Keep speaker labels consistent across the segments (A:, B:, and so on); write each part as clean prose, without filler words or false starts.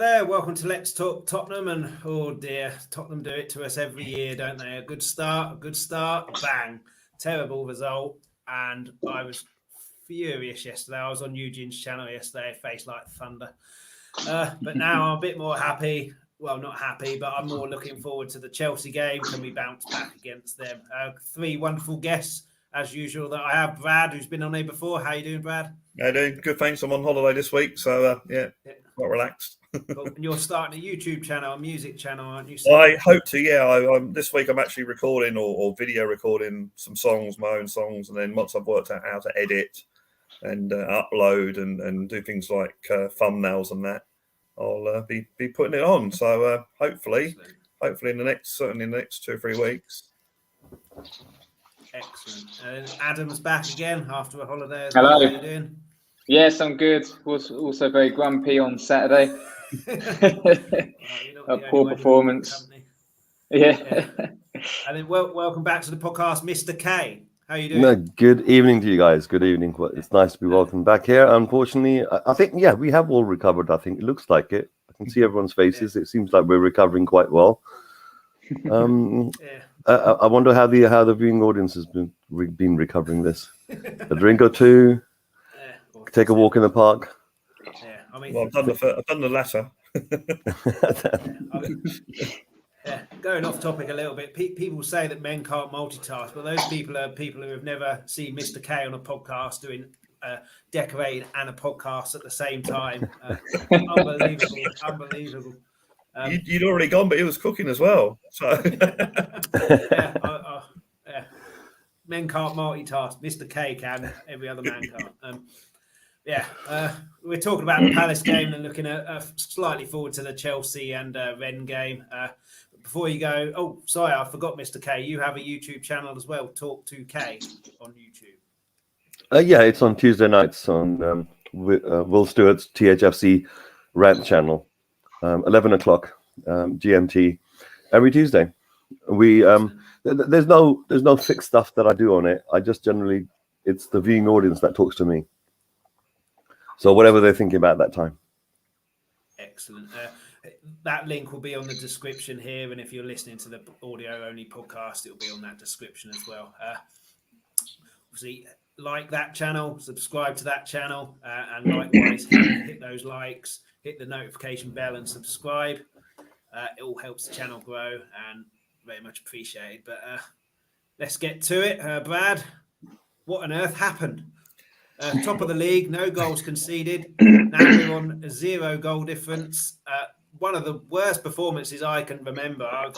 A: there, welcome to Let's Talk Tottenham. And oh dear, Tottenham do it to us every year, don't they? A good start, bang, terrible result. And I was furious yesterday. I was on Eugene's channel yesterday, face like thunder. But now I'm a bit more happy. Well, not happy, but I'm more looking forward to the Chelsea game. Can we bounce back against them? Three wonderful guests, as usual, that I have. Brad, who's been on here before. How you doing, Brad?
B: How doing? Good, thanks. I'm on holiday this week, so quite relaxed.
A: Cool. And you're starting a YouTube channel, a music channel, aren't you?
B: I hope to, yeah. This week I'm actually recording or video recording some songs, my own songs, and then once I've worked out how to edit and upload and do things like thumbnails and that, I'll be putting it on. So hopefully in the next 2 or 3 weeks.
A: Excellent. And Adam's back again after a holiday.
C: Hello.
A: How are you doing?
C: Yes, I'm good. Was also very grumpy on Saturday. A poor performance. Yeah.
A: And then welcome back to the podcast, Mr. K. How are you doing?
D: No, good evening to you guys. Good evening. It's nice to be welcomed back here. Unfortunately, I think, we have all recovered. I think it looks like it. I can see everyone's faces. It seems like we're recovering quite well. I wonder how the viewing audience has been recovering this. A drink or two, take a walk in the park.
A: Yeah, I mean,
B: well, I've done the latter.
A: Going off topic a little bit, people say that men can't multitask, but those people are people who have never seen Mr. K on a podcast doing decorating and a podcast at the same time. Unbelievable.
B: You'd already gone, but he was cooking as well. So
A: men can't multitask. Mr. K can. Every other man can't. We're talking about the Palace game and looking at slightly forward to the Chelsea and Rennes game. Before you go, I forgot, Mr. K. You have a YouTube channel as well, Talk 2K on YouTube.
D: It's on Tuesday nights on Will Stewart's THFC rant channel, 11 o'clock GMT every Tuesday. We there's no fixed stuff that I do on it. I just generally, it's the viewing audience that talks to me. So whatever they're thinking about that time.
A: Excellent. That link will be on the description here, and if you're listening to the audio-only podcast, it will be on that description as well. Obviously, like that channel, subscribe to that channel, and likewise hit those likes, hit the notification bell, and subscribe. It all helps the channel grow, and very much appreciated. But let's get to it. Brad, what on earth happened? Top of the league, no goals conceded. Now we're on a 0 goal difference. One of the worst performances I can remember. I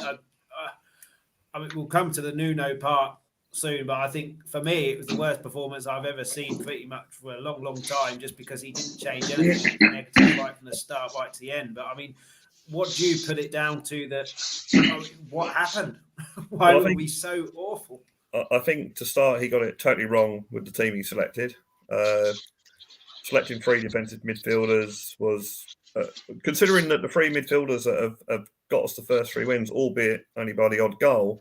A: mean, we'll come to the Nuno part soon, but I think for me, it was the worst performance I've ever seen pretty much for a long, long time, just because he didn't change anything negative right from the start, right to the end. But I mean, what do you put it down to what happened? Why were we so awful?
B: I think to start, he got it totally wrong with the team he selected. Selecting 3 defensive midfielders was, considering that the 3 midfielders that have got us the first 3 wins, albeit only by the odd goal,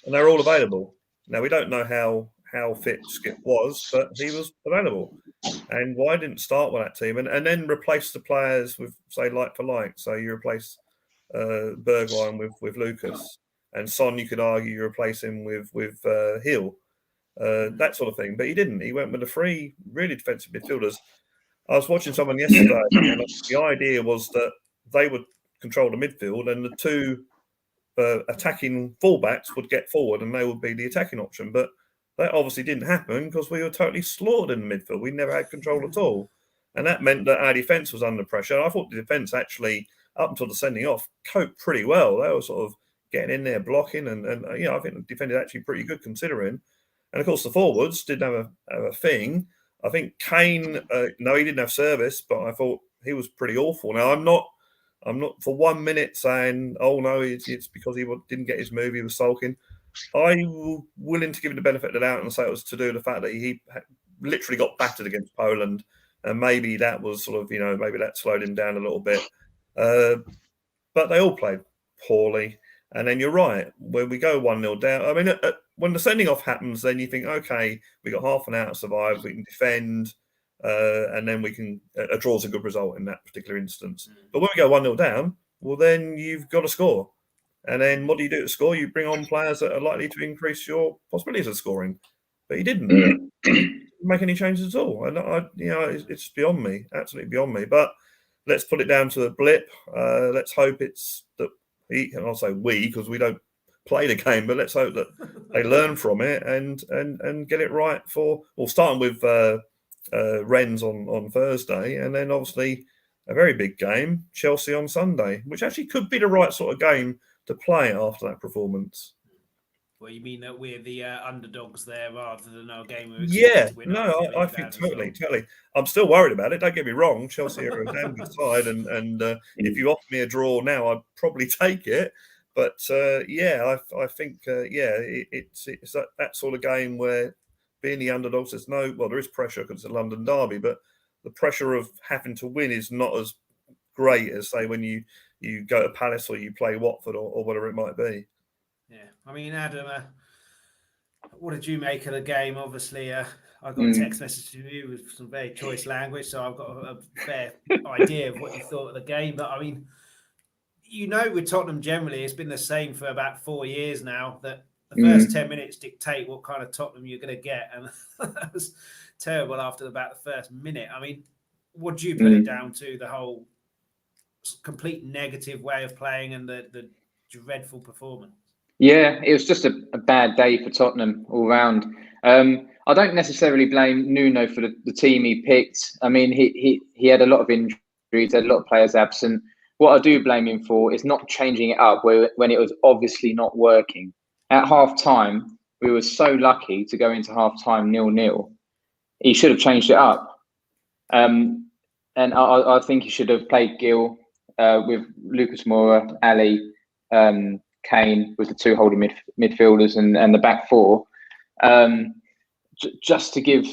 B: and they're all available. Now, we don't know how fit Skip was, but he was available. And why didn't start with that team and then replace the players with, say, like for like? So you replace Bergwijn with Lucas, and Son, you could argue you replace him with Hill. That sort of thing, but he didn't. He went with the 3 really defensive midfielders. I was watching someone yesterday, and the idea was that they would control the midfield, and the 2 attacking fullbacks would get forward, and they would be the attacking option. But that obviously didn't happen because we were totally slaughtered in the midfield. We never had control at all, and that meant that our defence was under pressure. I thought the defence actually, up until the sending off, coped pretty well. They were sort of getting in there, blocking, and I think the defence is actually pretty good considering. And of course, the forwards didn't have a thing. I think Kane, no, he didn't have service, but I thought he was pretty awful. Now, I'm not for 1 minute saying, oh no, it's because he didn't get his move, he was sulking. I'm willing to give him the benefit of the doubt and say it was to do with the fact that he literally got battered against Poland, and maybe that was sort of, maybe that slowed him down a little bit. But they all played poorly. And then you're right, when we go 1-0 down, I mean, when the sending off happens, then you think, okay, we got half an hour to survive, we can defend, and then a draw is a good result in that particular instance. But when we go 1-0 down, well, then you've got to score. And then what do you do to score? You bring on players that are likely to increase your possibilities of scoring. But he didn't make any changes at all. And it's beyond me, absolutely beyond me. But let's put it down to a blip. Let's hope it's that and I'll say we because we don't play the game, but let's hope that they learn from it and get it right starting with Rennes on Thursday, and then obviously a very big game, Chelsea on Sunday, which actually could be the right sort of game to play after that performance.
A: Well, you mean that we're the underdogs there rather than our game we expected to win?
B: No, I think totally. I'm still worried about it. Don't get me wrong. Chelsea are a damn good side, and if you offer me a draw now, I'd probably take it. But I think it's that sort of game where being the underdogs, there is pressure because it's a London derby, but the pressure of having to win is not as great as say when you go to Palace or you play Watford or whatever it might be.
A: Yeah, I mean, Adam, what did you make of the game? Obviously, I got a text message from you with some very choice language, so I've got a fair idea of what you thought of the game. But I mean, with Tottenham generally, it's been the same for about 4 years now, that the first 10 minutes dictate what kind of Tottenham you're going to get. And that was terrible after about the first minute. I mean, what do you put it down to, the whole complete negative way of playing and the dreadful performance?
C: Yeah, it was just a bad day for Tottenham all round. I don't necessarily blame Nuno for the team he picked. I mean, he had a lot of injuries, had a lot of players absent. What I do blame him for is not changing it up when it was obviously not working. At half-time, we were so lucky to go into half-time 0-0. He should have changed it up. And I think he should have played Gil with Lucas Moura, Ali, Kane with the two holding midfielders and the back four, just to give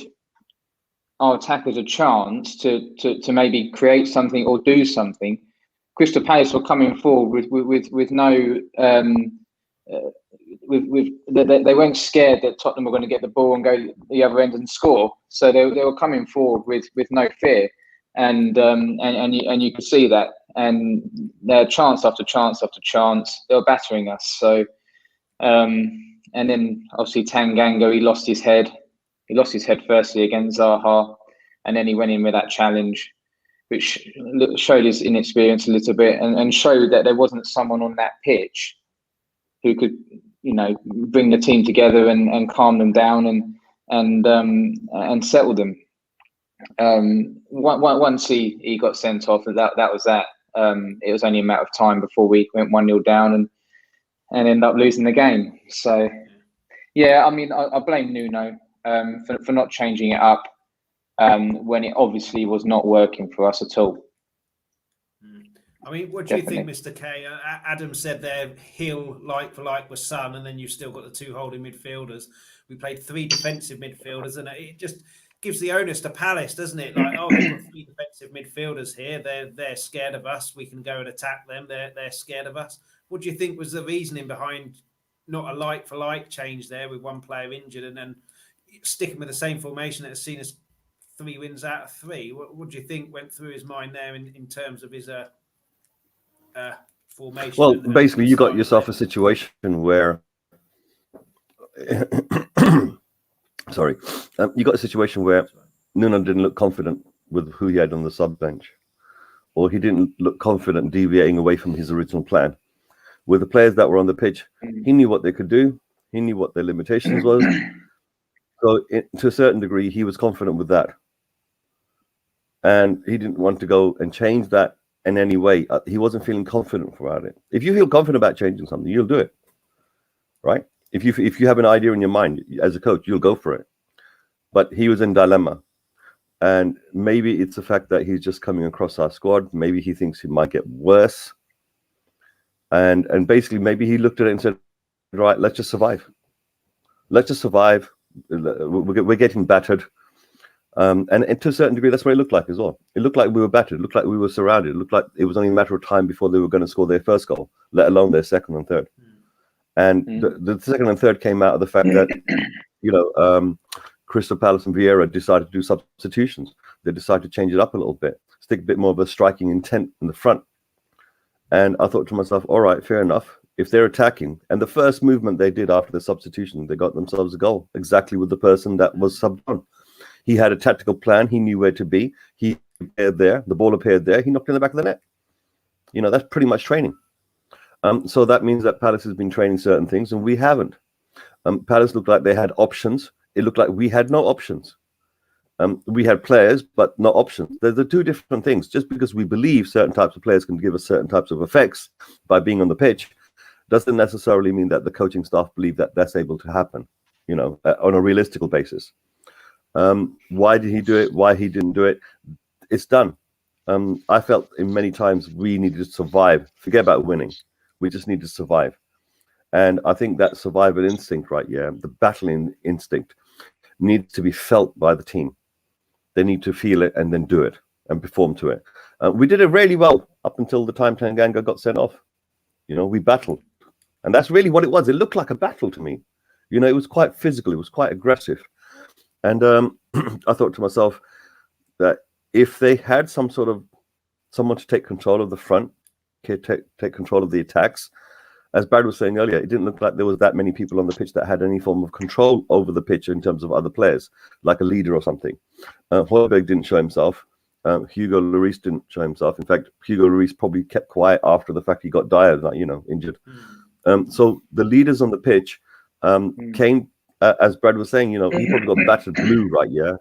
C: our attackers a chance to maybe create something or do something. Crystal Palace were coming forward with no they weren't scared that Tottenham were going to get the ball and go the other end and score. So they were coming forward with no fear, and you could see that. And they had chance after chance after chance. They were battering us. So, and then obviously Tanganga, he lost his head. He lost his head firstly against Zaha, and then he went in with that challenge, which showed his inexperience a little bit and showed that there wasn't someone on that pitch who could, bring the team together and calm them down and settle them. Once he got sent off, that was that. It was only a matter of time before we went 1-0 down and ended up losing the game. So, yeah, I mean, I blame Nuno for not changing it up when it obviously was not working for us at all.
A: I mean, what do you think, Mr. K? Adam said there, Hill like for like was Son, and then you've still got the two holding midfielders. We played three defensive midfielders, and it just gives the onus to Palace, doesn't it? Like, we've got three defensive midfielders here. They're scared of us. We can go and attack them. They're scared of us. What do you think was the reasoning behind not a like for like change there with one player injured and then sticking with the same formation that has seen us 3 wins out of 3? What do you think went through his mind there in terms of his formation?
D: Well, basically, you got yourself a situation where sorry, you got a situation where Nuno didn't look confident with who he had on the sub bench, or he didn't look confident deviating away from his original plan. With the players that were on the pitch, he knew what they could do. He knew what their limitations was. So, to a certain degree, he was confident with that, and he didn't want to go and change that in any way. He wasn't feeling confident about it. If you feel confident about changing something, you'll do it, right? If you have an idea in your mind as a coach, you'll go for it. But he was in dilemma, and maybe it's the fact that he's just coming across our squad. Maybe he thinks it might get worse, and basically maybe he looked at it and said, "Right, let's just survive. Let's just survive. We're getting battered." And to a certain degree, that's what it looked like as well. It looked like we were battered. It looked like we were surrounded. It looked like it was only a matter of time before they were going to score their first goal, let alone their second and third. And the second and third came out of the fact that, Crystal Palace and Vieira decided to do substitutions. they decided to change it up a little bit, stick a bit more of a striking intent in the front. And I thought to myself, all right, fair enough. If they're attacking, and the first movement they did after the substitution, they got themselves a goal, exactly with the person that was subbed on. He had a tactical plan. He knew where to be. He appeared there. The ball appeared there. He knocked in the back of the net. That's pretty much training. So that means that Palace has been training certain things, and we haven't. Palace looked like they had options. It looked like we had no options. We had players, but not options. There's the two different things. Just because we believe certain types of players can give us certain types of effects by being on the pitch, doesn't necessarily mean that the coaching staff believe that that's able to happen, on a realistic basis. Why did he do it? Why he didn't do it? It's done. I felt in many times we needed to survive. Forget about winning. We just need to survive. And I think that survival instinct, right? Yeah, the battling instinct needs to be felt by the team. They need to feel it and then do it and perform to it. We did it really well up until the time Tanganga got sent off. We battled. And that's really what it was. It looked like a battle to me. It was quite physical. It was quite aggressive. And I thought to myself that if they had someone to take control of the front, take control of the attacks, as Brad was saying earlier, it didn't look like there was that many people on the pitch that had any form of control over the pitch in terms of other players, like a leader or something. Højbjerg didn't show himself. Hugo Lloris didn't show himself. In fact, Hugo Lloris probably kept quiet after the fact he got injured. So the leaders on the pitch came, as Brad was saying, he probably got battered blue, right? Yeah,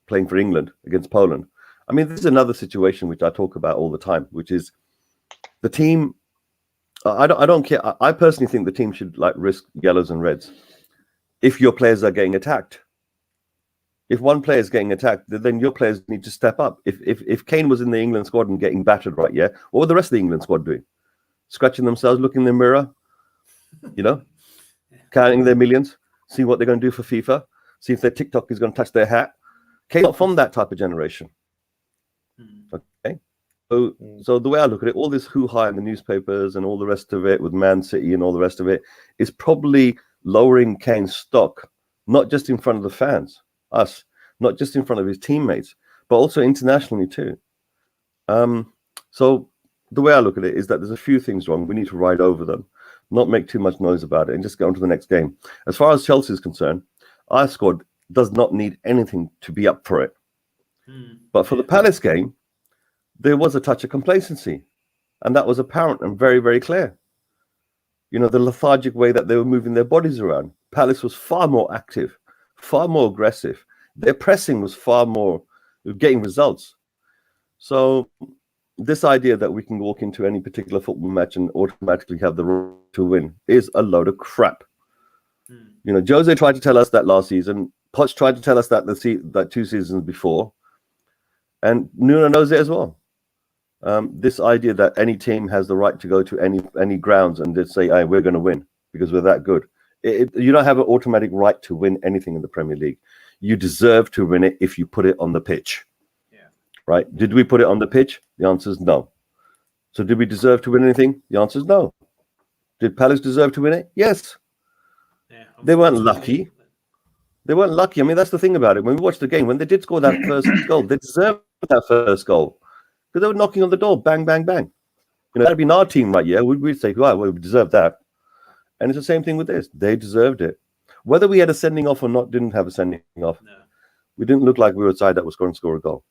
D: playing for England against Poland. I mean, this is another situation which I talk about all the time, which is the team. I don't care. I personally think the team should risk yellows and reds if your players are getting attacked. If one player is getting attacked, then your players need to step up. If Kane was in the England squad and getting battered, right? Yeah, what were the rest of the England squad doing? Scratching themselves, looking in the mirror, counting their millions, see what they're going to do for FIFA, see if their TikTok is going to touch their hat. Kane's not from that type of generation. Okay. So the way I look at it, all this hoo-ha in the newspapers and all the rest of it with Man City and all the rest of it is probably lowering Kane's stock, not just in front of the fans, us, not just in front of his teammates, but also internationally too. So the way I look at it is that there's a few things wrong. We need to ride over them, not make too much noise about it, and just get on to the next game. As far as Chelsea is concerned, our squad does not need anything to be up for it. But for the Palace game, there was a touch of complacency, and that was apparent and very, very clear. The lethargic way that they were moving their bodies around. Palace was far more active, far more aggressive. Their pressing was far more getting results. So this idea that we can walk into any particular football match and automatically have the right to win is a load of crap. Jose tried to tell us that last season. Poch tried to tell us that that 2 seasons before. And Nuno knows it as well. This idea that any team has the right to go to any grounds and just say, "Hey, we're going to win because we're that good." You don't have an automatic right to win anything in the Premier League. You deserve to win it if you put it on the pitch. Yeah. Right? Did we put it on the pitch? The answer is no. So did we deserve to win anything? The answer is no. Did Palace deserve to win it? Yes. Yeah, they weren't lucky. They weren't lucky. I mean, that's the thing about it. When we watched the game, when they did score that first goal, they deserved that first goal. Because they were knocking on the door, bang, bang, bang. That'd been our team right here. We'd say, well, we deserve that. And it's the same thing with this. They deserved it. Whether we had a sending off or not, didn't have a sending off. No. We didn't look like we were a side that was going to score a goal.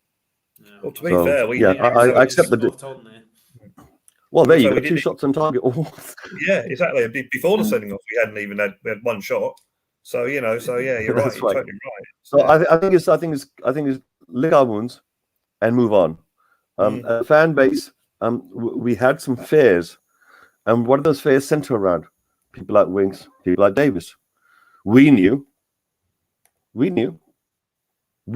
B: No. Well, to be fair,
D: I accept the... Well, there you go. 2 shots on target.
B: Yeah, exactly. Before the sending off, we had one shot. So yeah, you're right. You're totally right.
D: So I think it's lick our wounds and move on. A fan base, we had some fears, and what do those fears center around? People like Winks, people like Davis. We knew. We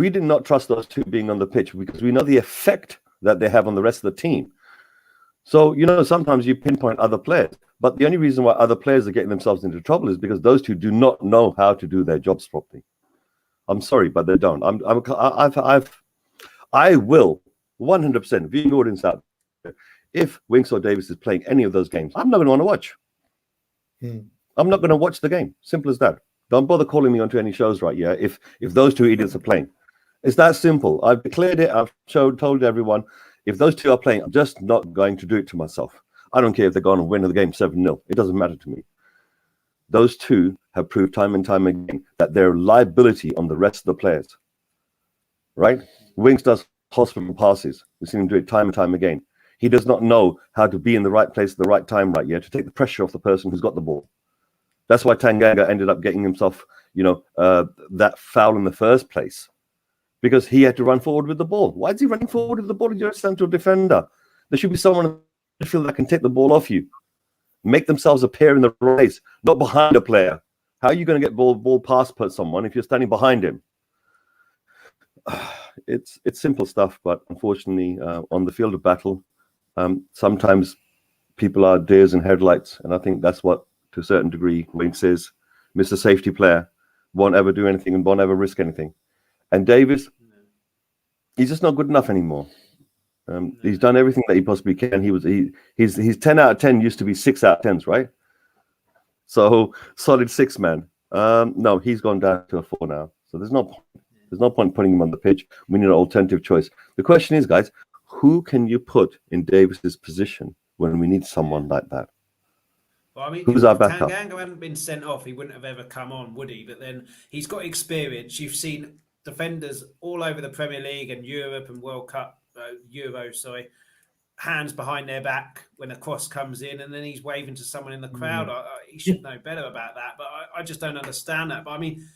D: did not trust those two being on the pitch because we know the effect that they have on the rest of the team. So, sometimes you pinpoint other players, but the only reason why other players are getting themselves into trouble is because those two do not know how to do their jobs properly. I'm sorry, but they don't. I will 100% viewing audience out there. If Winks or Davis is playing any of those games, I'm not going to want to watch. I'm not going to watch the game. Simple as that. Don't bother calling me onto any shows, right? Yeah, if those two idiots are playing, It's that simple. I've declared it. I've told everyone, if those two are playing, I'm just not going to do it to myself. I don't care if they're going to win the game 7-0. It doesn't matter to me. Those two have proved time and time again that they're a liability on the rest of the players. Right? Winks does hospital passes. We've seen him do it time and time again. He does not know how to be in the right place at the right time, right? Yeah, to take the pressure off the person who's got the ball. That's why Tanganga ended up getting himself, that foul in the first place, because he had to run forward with the ball. Why is he running forward with the ball? You're a central defender. There should be someone in the field that can take the ball off you, make themselves appear in the race, not behind a player. How are you going to get ball past someone if you're standing behind him? It's simple stuff, but unfortunately, on the field of battle, sometimes people are deers in headlights, and I think that's what, to a certain degree, Winks is. Mr. Safety Player, won't ever do anything and won't ever risk anything. And Davis, he's just not good enough anymore. He's done everything that he possibly can. He's 10 out of 10 used to be 6 out of 10s, right? So solid 6 man. No, he's gone down to a 4 now. So there's no point putting him on the pitch. We need an alternative choice. The question is, guys, who can you put in Davis's position when we need someone like that?
A: Well, I mean,
D: who's our backup?
A: Tanganga hadn't been sent off, he wouldn't have ever come on, would he? But then he's got experience. You've seen defenders all over the Premier League and Europe and World Cup, hands behind their back when a cross comes in, and then he's waving to someone in the crowd. He should know better about that, but I just don't understand that. But I mean,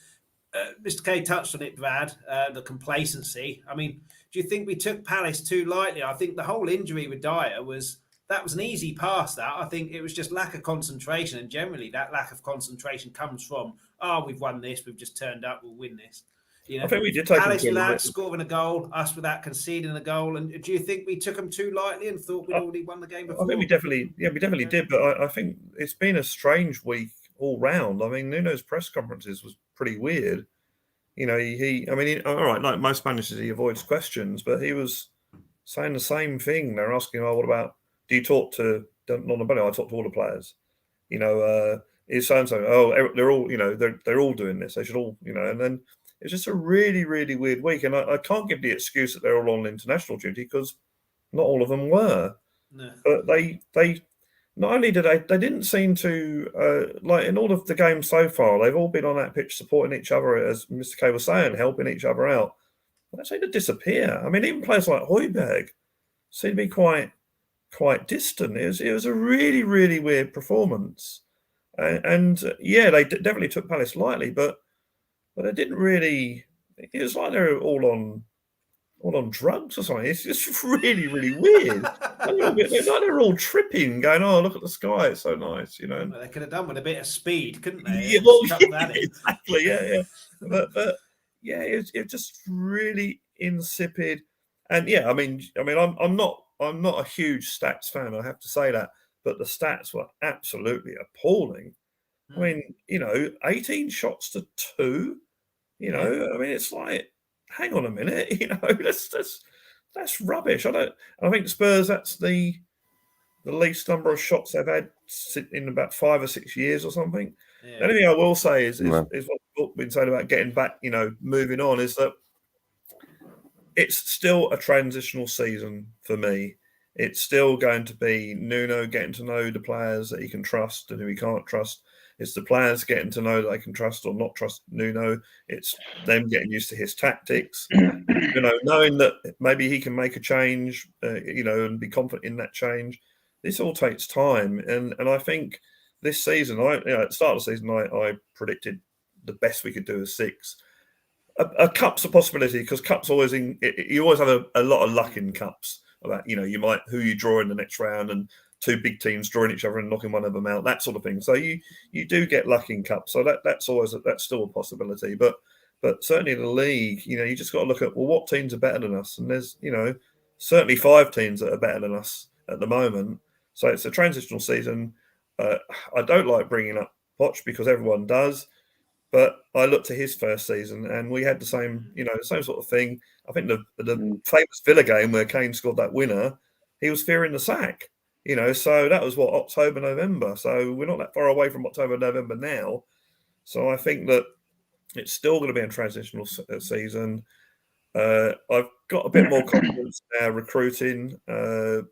A: Mr. K touched on it, Brad, the complacency. I mean, do you think we took Palace too lightly? I think the whole injury with Dyer was an easy pass. That I think it was just lack of concentration, and generally that lack of concentration comes from, we've won this, we've just turned up, we'll win this.
B: I think we did take
A: Palace without scoring a goal, us without conceding a goal. And do you think we took them too lightly and thought we'd already won the game before?
B: I think we definitely did. But I think it's been a strange week all round. I mean, Nuno's press conferences was pretty weird. All right, like most managers, he avoids questions, but he was saying the same thing. They're asking, what about, do you talk to, not nobody, I talk to all the players. Is so-and-so, they're all, they're all doing this. They should all, and then it's just a really, really weird week. And I can't give the excuse that they're all on international duty, because not all of them were.
A: No.
B: But they not only did they didn't seem to, in all of the games so far, they've all been on that pitch supporting each other, as Mr. K was saying, helping each other out. They seem to disappear. I mean, even players like Højbjerg seem to be quite distant. It was a really, really weird performance. And they definitely took Palace lightly, but they didn't really. It was like they were all on drugs or something. It's just really, really weird. They're all tripping, going, "Oh, look at the sky! It's so nice,"
A: Well, they could have done with a bit of speed, couldn't they?
B: Exactly. Yeah. But it's just really insipid. And I'm not a huge stats fan, I have to say that, but the stats were absolutely appalling. I mean, 18 shots to 2. It's like, hang on a minute, that's rubbish. I think Spurs, that's the least number of shots they've had in about 5 or 6 years or something. Yeah. The only thing I will say is what we've been saying about getting back, moving on, is that it's still a transitional season for me. It's still going to be Nuno getting to know the players that he can trust and who he can't trust. It's the players getting to know that they can trust or not trust Nuno. It's them getting used to his tactics, knowing that maybe he can make a change, and be confident in that change. This all takes time. And I think this season, at the start of the season, I predicted the best we could do is 6. A cup's a possibility, because cups always you always have a lot of luck in cups. About you might who you draw in the next round, and 2 big teams drawing each other and knocking one of them out, that sort of thing. So you do get luck in cups. So that's still a possibility. But certainly in the league, you just got to look at, well, what teams are better than us, and there's certainly 5 teams that are better than us at the moment. So it's a transitional season. I don't like bringing up Poch because everyone does. But I looked to his first season, and we had the same sort of thing. I think the famous Villa game where Kane scored that winner, he was fearing the sack. So that was October, November. So we're not that far away from October, November now. So I think that it's still going to be a transitional season. I've got a bit more confidence now recruiting. We've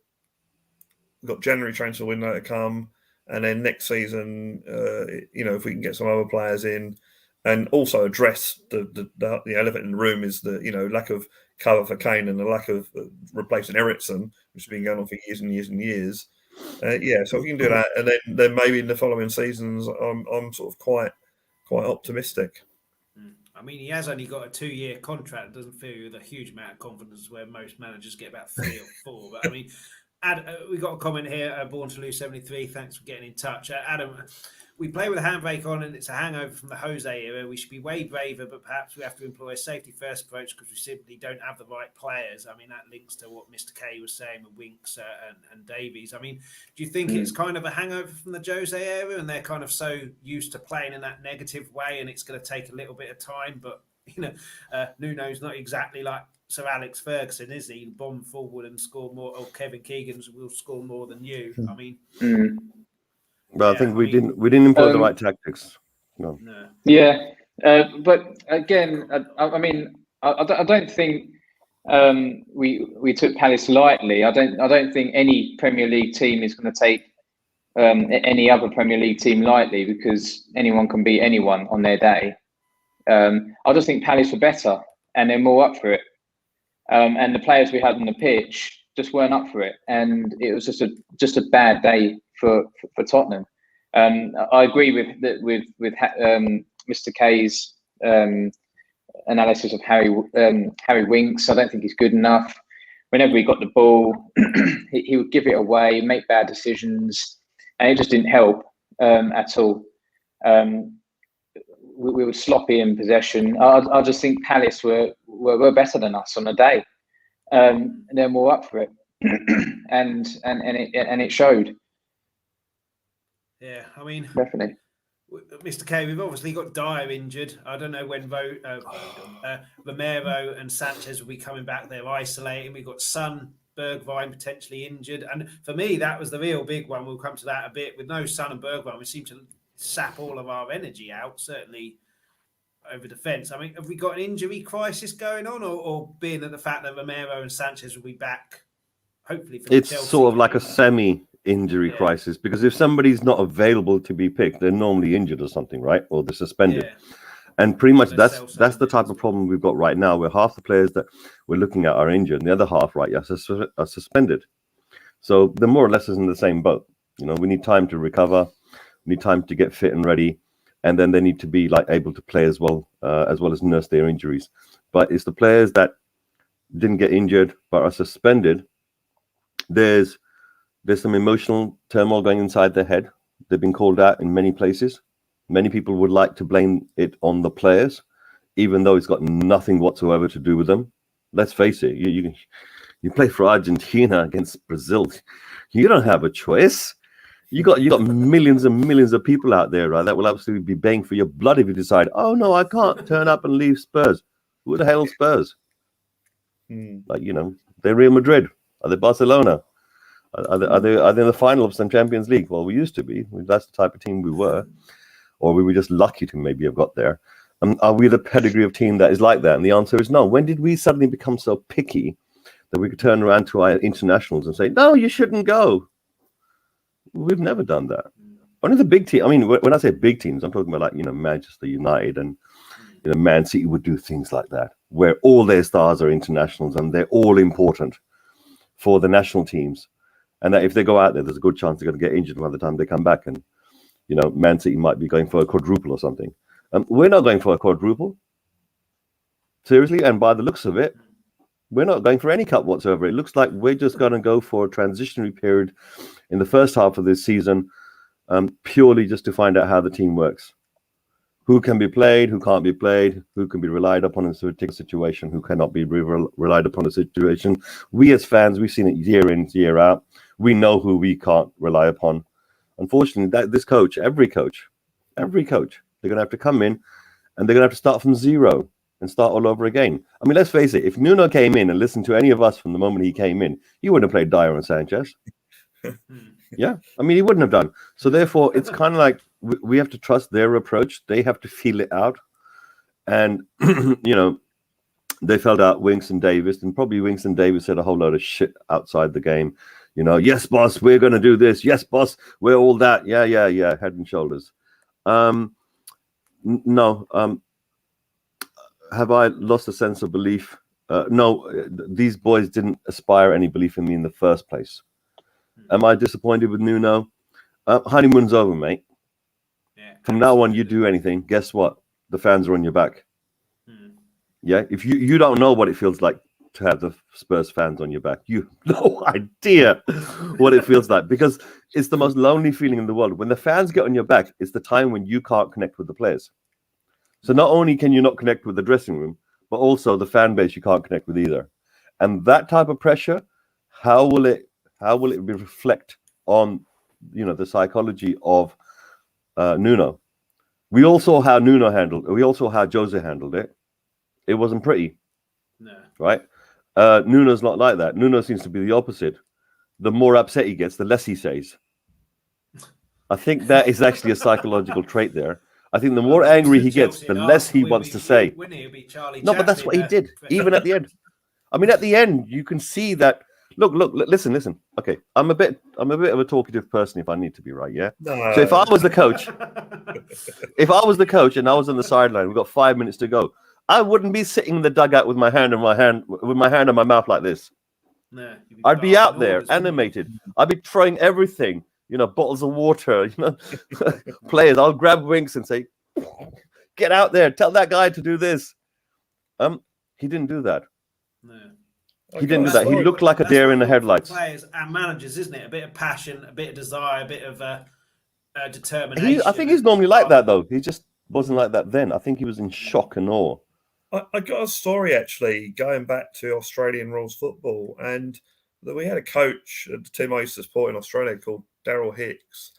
B: got January transfer window to come, and then next season, if we can get some other players in, and also address the elephant in the room is the lack of cover for Kane and the lack of replacing Ericsson, which has been going on for years and years and years. So if we can do that, and then maybe in the following seasons, I'm sort of quite optimistic.
A: I mean, he has only got a 2-year contract. It doesn't fill you with a huge amount of confidence where most managers get about 3 or 4. But I mean, we got a comment here, Born to Lose 73. Thanks for getting in touch. Adam, we play with a handbrake on and it's a hangover from the Jose era. We should be way braver, but perhaps we have to employ a safety-first approach because we simply don't have the right players. I mean, that links to what Mr. K was saying with Winks and Davies. I mean, do you think it's kind of a hangover from the Jose era and they're kind of so used to playing in that negative way and it's going to take a little bit of time? But, Nuno's not exactly like Sir Alex Ferguson, is he? Bomb forward and score more, or Kevin Keegan's will score more than you. I mean...
D: Well, I think we didn't employ the right tactics. No.
C: Yeah, but again, I mean, I don't think we took Palace lightly. I don't think any Premier League team is going to take any other Premier League team lightly because anyone can beat anyone on their day. I just think Palace were better and they're more up for it. And the players we had on the pitch just weren't up for it, and it was just a bad day for Tottenham. I agree with Mr. K's analysis of Harry Winks. I don't think he's good enough. Whenever he got the ball, he would give it away, make bad decisions, and it just didn't help at all. We were sloppy in possession. I just think Palace were better than us on the day. They're more up for it, and it showed.
A: Yeah, I mean,
C: definitely.
A: Mr. K, we've obviously got Dyer injured. I don't know when Romero and Sanchez will be coming back. They're isolating. We've got Son, Bergwijn potentially injured. And for me, that was the real big one. We'll come to that a bit. With no Son and Bergwijn, we seem to sap all of our energy out, certainly over defence. I mean, have we got an injury crisis going on, or being that the fact that Romero and Sanchez will be back, hopefully for
D: it's
A: Chelsea
D: sort of like a
A: game?
D: semi-injury crisis, because if somebody's not available to be picked, they're normally injured or something, right? Or they're suspended. And pretty much that's the type of problem we've got right now, where half the players that we're looking at are injured and the other half, right, are suspended. So they're more or less in the same boat. We need time to recover. We need time to get fit and ready. And then they need to be able to play as well as nurse their injuries. But it's the players that didn't get injured but are suspended. There's some emotional turmoil going inside their head. They've been called out in many places. Many people would like to blame it on the players, even though it's got nothing whatsoever to do with them. Let's face it, you play for Argentina against Brazil. You don't have a choice. You got millions and millions of people out there, right, that will absolutely be baying for your blood if you decide, oh no, I can't turn up and leave Spurs. Who the hell is Spurs? They're Real Madrid. Are they Barcelona? Are they in the final of some Champions League? Well, we used to be. That's the type of team we were. Or we were just lucky to maybe have got there. Are we the pedigree of team that is like that? And the answer is no. When did we suddenly become so picky that we could turn around to our internationals and say, no, you shouldn't go? We've never done that. Only the big team. I mean, when I say big teams, I'm talking about Manchester United and Man City would do things like that, where all their stars are internationals and they're all important for the national teams. And that if they go out there, there's a good chance they're going to get injured by the time they come back. And, Man City might be going for a quadruple or something. We're not going for a quadruple. Seriously. And by the looks of it, we're not going for any cup whatsoever. It looks like we're just going to go for a transitionary period in the first half of this season, purely just to find out how the team works. Who can be played, who can't be played, who can be relied upon in a particular situation, who cannot be relied upon in a situation. We as fans, we've seen it year in, year out. We know who we can't rely upon. Unfortunately, this coach, every coach, they're going to have to come in and they're going to have to start from zero and start all over again. I mean, let's face it, if Nuno came in and listened to any of us from the moment he came in, he wouldn't have played Dyer and Sanchez. Yeah, I mean, he wouldn't have done. So therefore, it's kind of like we have to trust their approach. They have to feel it out. And, they felt out Winks and Davis, and probably Winks and Davis said a whole load of shit outside the game. Yes, boss, we're going to do this. Yes, boss, we're all that. Yeah, head and shoulders. No. Have I lost a sense of belief? No, these boys didn't aspire any belief in me in the first place. Am I disappointed with Nuno? Honeymoon's over, mate.
A: Yeah,
D: From now on, you do anything, guess what? The fans are on your back. Yeah, if you don't know what it feels like to have the Spurs fans on your back, you have no idea what it feels like, because it's the most lonely feeling in the world. When the fans get on your back, it's the time when you can't connect with the players. So not only can you not connect with the dressing room, but also the fan base you can't connect with either. And that type of pressure, how will it reflect on the psychology of Nuno? We all saw how Nuno handled it. We also how Jose handled it. It wasn't pretty.
A: No.
D: Right? Nuno's not like that. Nuno seems to be the opposite. The more upset he gets, the less he says. I think that is actually a psychological trait there. I think the more angry he gets, the less he wants to say. No, but that's what he did, even at the end. I mean, at the end, you can see that. Look, listen. Okay, I'm a bit of a talkative person if I need to be, right? Yeah.
B: No.
D: So if I was the coach, and I was on the sideline, we've got 5 minutes to go, I wouldn't be sitting in the dugout with my hand on my mouth like this.
A: No,
D: I'd be out there, animated. I'd be throwing everything, bottles of water, players. I'll grab Winks and say, "Get out there! Tell that guy to do this." He didn't do that.
A: No.
D: He didn't do that. He looked like a deer in the headlights.
A: Players and managers, isn't it? A bit of passion, a bit of desire, a bit of determination.
D: I think he's normally like that, though. He just wasn't like that then. I think he was in shock and awe.
B: I got a story actually going back to Australian rules football, and that we had a coach at the team I used to support in Australia called Daryl Hicks,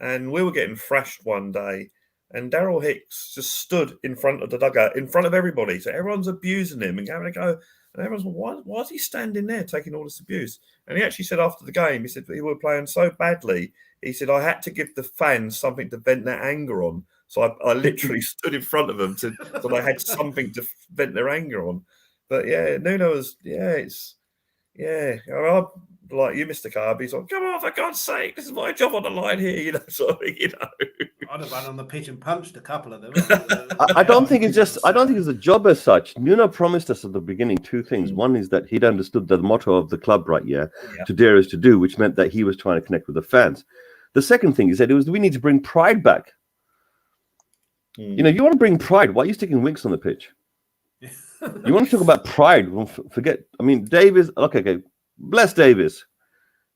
B: and we were getting thrashed one day, and Daryl Hicks just stood in front of the dugout, in front of everybody, so everyone's abusing him and having a go, and everyone's like, why is he standing there taking all this abuse? And he actually said after the game, he said he were playing so badly, he said, I had to give the fans something to vent their anger on. So I literally stood in front of them so they had something to vent their anger on. But yeah, Nuno was, I'm like you, Mr. Carby. He's like, come on, for God's sake, this is my job on the line here, sort of,
A: I'd have run on the pitch and punched a couple of them.
D: I don't think it's a job as such. Nuno promised us at the beginning two things. One is that he'd understood the motto of the club, right? Yeah. To dare is to do, which meant that he was trying to connect with the fans. The second thing he said we need to bring pride back. You want to bring pride. Why are you sticking Winks on the pitch? You want to talk about pride? Well, forget. I mean, Davis. Okay. Bless Davis.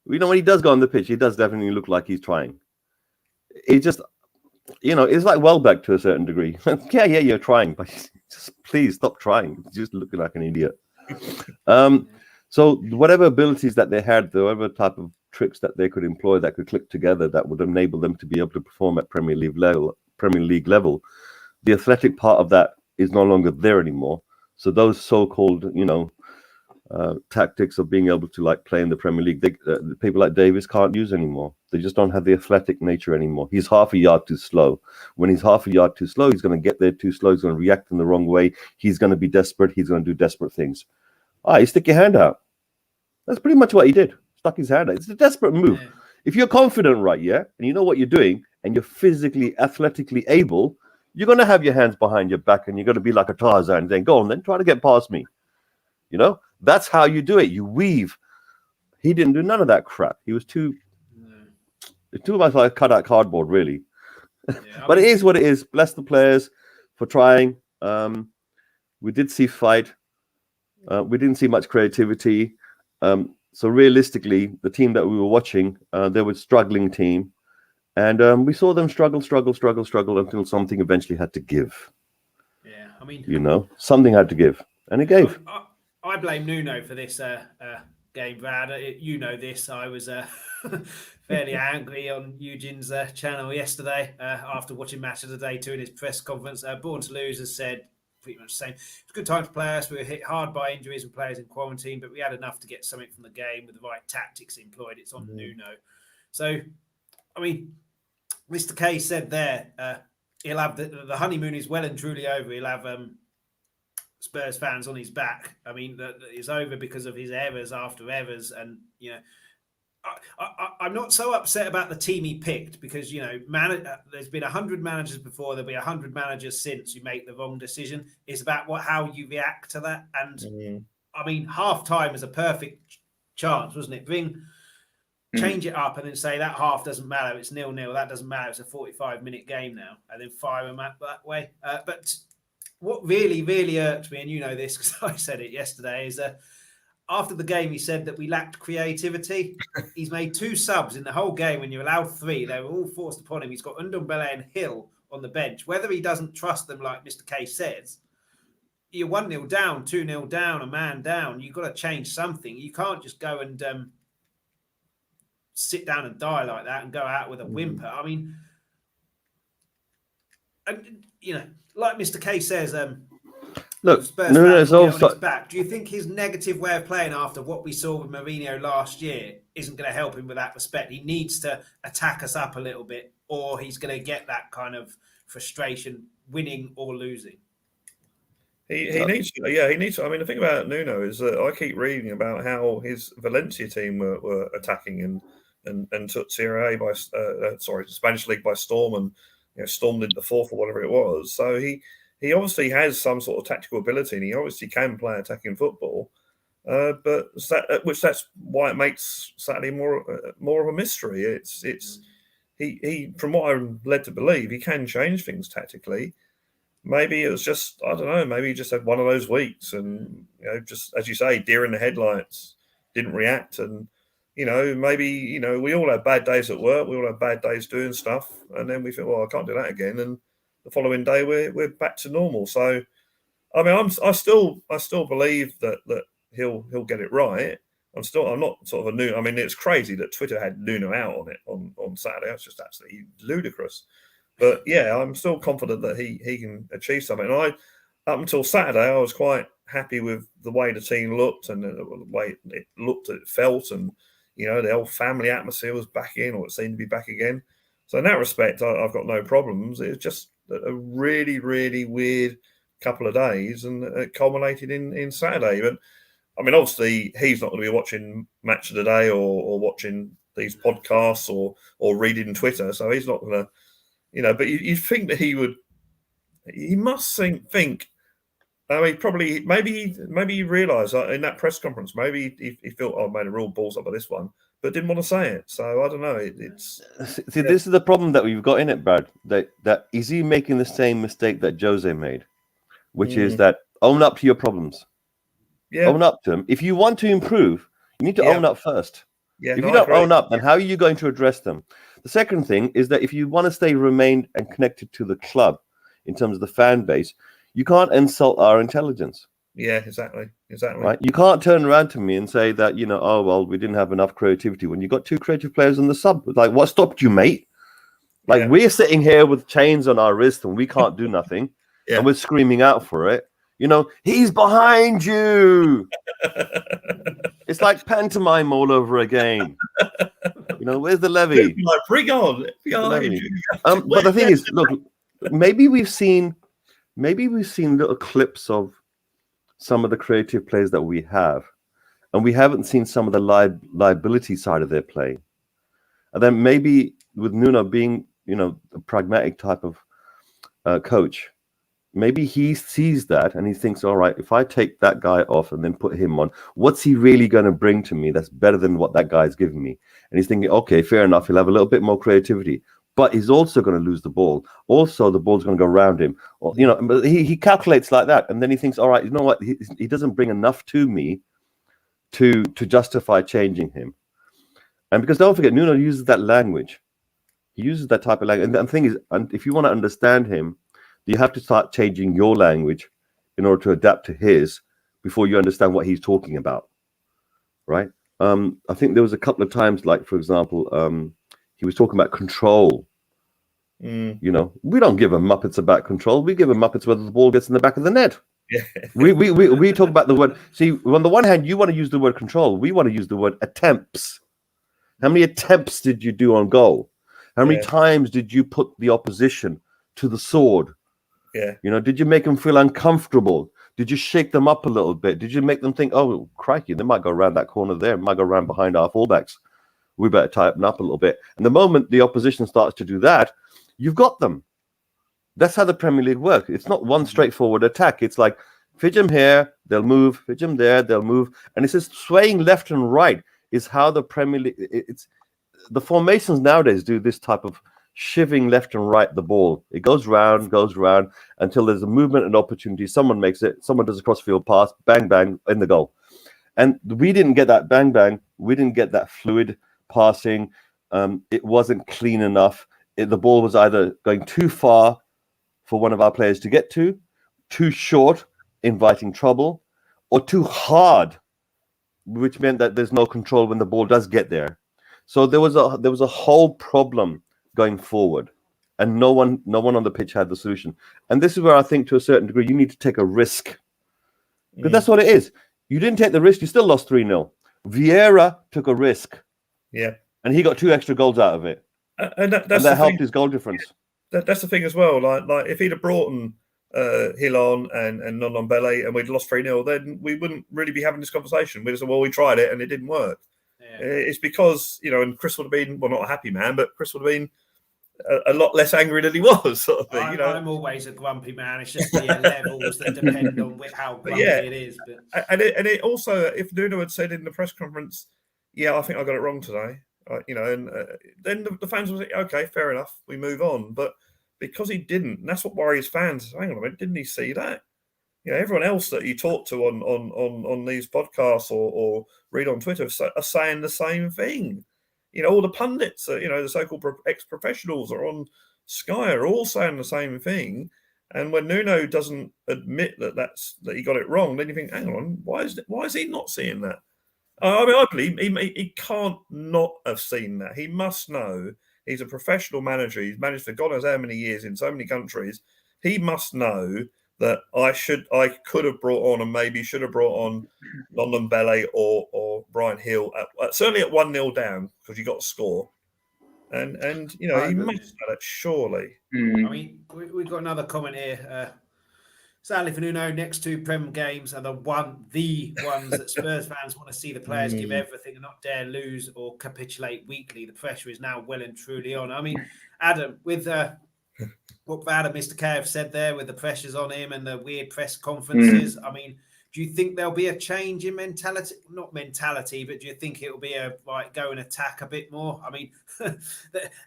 D: When he does go on the pitch, he does definitely look like he's trying. It just, it's like Welbeck to a certain degree. yeah, you're trying, but just please stop trying. You're just looking like an idiot. So whatever abilities that they had, whatever type of tricks that they could employ that could click together, that would enable them to be able to perform at Premier League level, the athletic part of that is no longer there anymore. So those so-called, tactics of being able to play in the Premier League, people like Davis can't use anymore. They just don't have the athletic nature anymore. He's half a yard too slow. When he's half a yard too slow, he's going to get there too slow. He's going to react in the wrong way. He's going to be desperate. He's going to do desperate things. You stick your hand out. That's pretty much what he did. Stuck his hand out. It's a desperate move. Yeah. If you're confident, right, and you know what you're doing, and you're physically, athletically able, you're going to have your hands behind your back, and you're going to be like a Tarzan saying, go on then, try to get past me. That's how you do it. You weave. He didn't do none of that crap. He was too much like cut out cardboard, really. But it is what it is. Bless the players for trying. We did see fight. We didn't see much creativity. So realistically, the team that we were watching, they were a struggling team. And we saw them struggle until something eventually had to give.
A: Yeah, I mean...
D: something had to give. And it gave.
A: I blame Nuno for this game, Brad. You know this. I was fairly angry on Eugene's channel yesterday after watching Match of the Day 2 in his press conference. Born to Lose has said pretty much the same. It's a good time to play us. We were hit hard by injuries and players in quarantine, but we had enough to get something from the game with the right tactics employed. It's on Nuno. So, I mean, Mr. K said there, he'll have the honeymoon is well and truly over. He'll have Spurs fans on his back. I mean, that it's over because of his errors after errors, and I'm not so upset about the team he picked because there's been 100 managers before, there'll be 100 managers since you make the wrong decision. It's about how you react to that, and I mean, half time is a perfect chance, wasn't it? Change it up and then say that half doesn't matter. It's 0-0. That doesn't matter. It's a 45-minute game now, and then fire them out that way. But what really, really irked me, and you know this because I said it yesterday, is after the game he said that we lacked creativity. He's made 2 subs in the whole game when you're allowed 3. They were all forced upon him. He's got Ndombele and Hill on the bench. Whether he doesn't trust them, like Mr. K says, you're 1-0 down, 2-0 down, a man down. You've got to change something. You can't just go and sit down and die like that and go out with a whimper. I mean, like Mr. K says,
D: look,
A: Spurs
D: no, it's
A: on
D: also
A: his back. Do you think his negative way of playing after what we saw with Mourinho last year isn't going to help him with that respect? He needs to attack us up a little bit, or he's going to get that kind of frustration, winning or losing.
B: He needs to. Yeah, he needs to. I mean, the thing about Nuno is that I keep reading about how his Valencia team were attacking and took Serie A the Spanish league by storm, and stormed into the 4th or whatever it was. So he obviously has some sort of tactical ability, and he obviously can play attacking football. But that's why it makes Saturday more of a mystery. It's he from what I'm led to believe, he can change things tactically. Maybe it was just, I don't know, maybe he just had one of those weeks and, just as you say, deer in the headlights, didn't react. And, maybe, we all have bad days at work. We all have bad days doing stuff. And then we think, well, I can't do that again. And the following day we're back to normal. So, I mean, I still believe that he'll get it right. I'm not sort of a Nuno. I mean, it's crazy that Twitter had Nuno out on it on Saturday. That's just absolutely ludicrous. But yeah, I'm still confident that he can achieve something. And up until Saturday, I was quite happy with the way the team looked and the way it looked, it felt, and the old family atmosphere was back in, or it seemed to be back again. So in that respect, I've got no problems. It was just a really, really weird couple of days, and it culminated in Saturday. But I mean, obviously, he's not going to be watching Match of the Day or watching these podcasts or reading Twitter, so he's not going to. But you think that he must think. I mean, probably, maybe he realised in that press conference, maybe he felt, I made a real balls up with this one, but didn't want to say it. So I don't know.
D: This is the problem that we've got in it, Brad. That is he making the same mistake that Jose made, which is that own up to your problems. Yeah. Own up to them. If you want to improve, you need to own up first. Yeah, if you don't own up, then how are you going to address them? The second thing is that if you want to remain and connected to the club in terms of the fan base, you can't insult our intelligence.
B: Yeah, exactly.
D: Right? You can't turn around to me and say that, oh, well, we didn't have enough creativity when you got 2 creative players on the sub. Like, what stopped you, mate? Like, we're sitting here with chains on our wrist and we can't do nothing. And we're screaming out for it. He's behind you. It's like pantomime all over again. Where's the levy?
B: Like, bring on.
D: But the thing is, look, maybe we've seen little clips of some of the creative plays that we have, and we haven't seen some of the liability side of their play. And then maybe with Nuno being, a pragmatic type of coach, maybe he sees that and he thinks, all right, if I take that guy off and then put him on, what's he really going to bring to me that's better than what that guy's giving me? And he's thinking, okay, fair enough, he'll have a little bit more creativity, but he's also going to lose the ball. Also, the ball's going to go around him. Or, but he calculates like that. And then he thinks, all right, you know what? He doesn't bring enough to me to justify changing him. And because don't forget, Nuno uses that language. He uses that type of language. And the thing is, if you want to understand him, you have to start changing your language in order to adapt to his before you understand what he's talking about, right? I think there was a couple of times, like, for example, he was talking about control. We don't give a muppets about control. We give a muppets whether the ball gets in the back of the net. Yeah. we talk about the word. See, on the one hand, you want to use the word control. We want to use the word attempts. How many attempts did you do on goal? How many times did you put the opposition to the sword? Yeah. Did you make them feel uncomfortable? Did you shake them up a little bit? Did you make them think, oh, crikey, they might go around that corner there, might go around behind our fullbacks. We better tighten up a little bit. And the moment the opposition starts to do that, you've got them. That's how the Premier League works. It's not one straightforward attack. It's like, fidge them here, they'll move. Fidge them there, they'll move. And it's just swaying left and right is how the Premier League... It's the formations nowadays do this type of shivving left and right the ball. It goes round until there's a movement and opportunity. Someone makes it. Someone does a cross-field pass. Bang, bang, in the goal. And we didn't get that bang, bang. We didn't get that fluid passing. It wasn't clean enough. The ball was either going too far for one of our players to get to, too short, inviting trouble, or too hard, which meant that there's no control when the ball does get there. So there was a whole problem going forward, and no one on the pitch had the solution. And this is where I think, to a certain degree, you need to take a risk, because that's what it is. You didn't take the risk; you still lost 3-0. Vieira took a risk, and he got 2 extra goals out of it, and that helped his goal difference.
B: That's the thing as well. Like if he'd have brought Hill on and Nondombele and we'd lost 3-0, then we wouldn't really be having this conversation. We'd have said, well, we tried it and it didn't work. Yeah. It's because, and Chris would have been, well, not a happy man, but Chris would have been a lot less angry than he was, sort of thing.
A: I'm always a grumpy man. It's just the levels that depend on how grumpy it is. But...
B: And it also, if Nuno had said in the press conference, I think I got it wrong today, then the fans would say, okay, fair enough, we move on. But because he didn't, and that's what worries fans. Hang on a minute, didn't he see that? Everyone else that you talk to on these podcasts or read on Twitter are saying the same thing. All the pundits, the so-called ex-professionals are on Sky are all saying the same thing. And when Nuno doesn't admit that he got it wrong, then you think, hang on, why is he not seeing that? I believe he can't not have seen that. He must know. He's a professional manager. He's managed for God knows how many years in so many countries. He must know that I could have brought on and maybe should have brought on London Bellet or Brian Hill certainly at 1-0 down, because you got to score. And he must know that, surely.
A: I mean, we've got another comment here. Sadly for Nuno, next 2 Prem games are the ones that Spurs fans want to see the players give everything and not dare lose or capitulate weakly. The pressure is now well and truly on. I mean, Adam, with what Vad and Mr. K have said there, with the pressures on him and the weird press conferences, I mean, do you think there'll be a change in mentality? Not mentality, but do you think it'll be go and attack a bit more? I mean,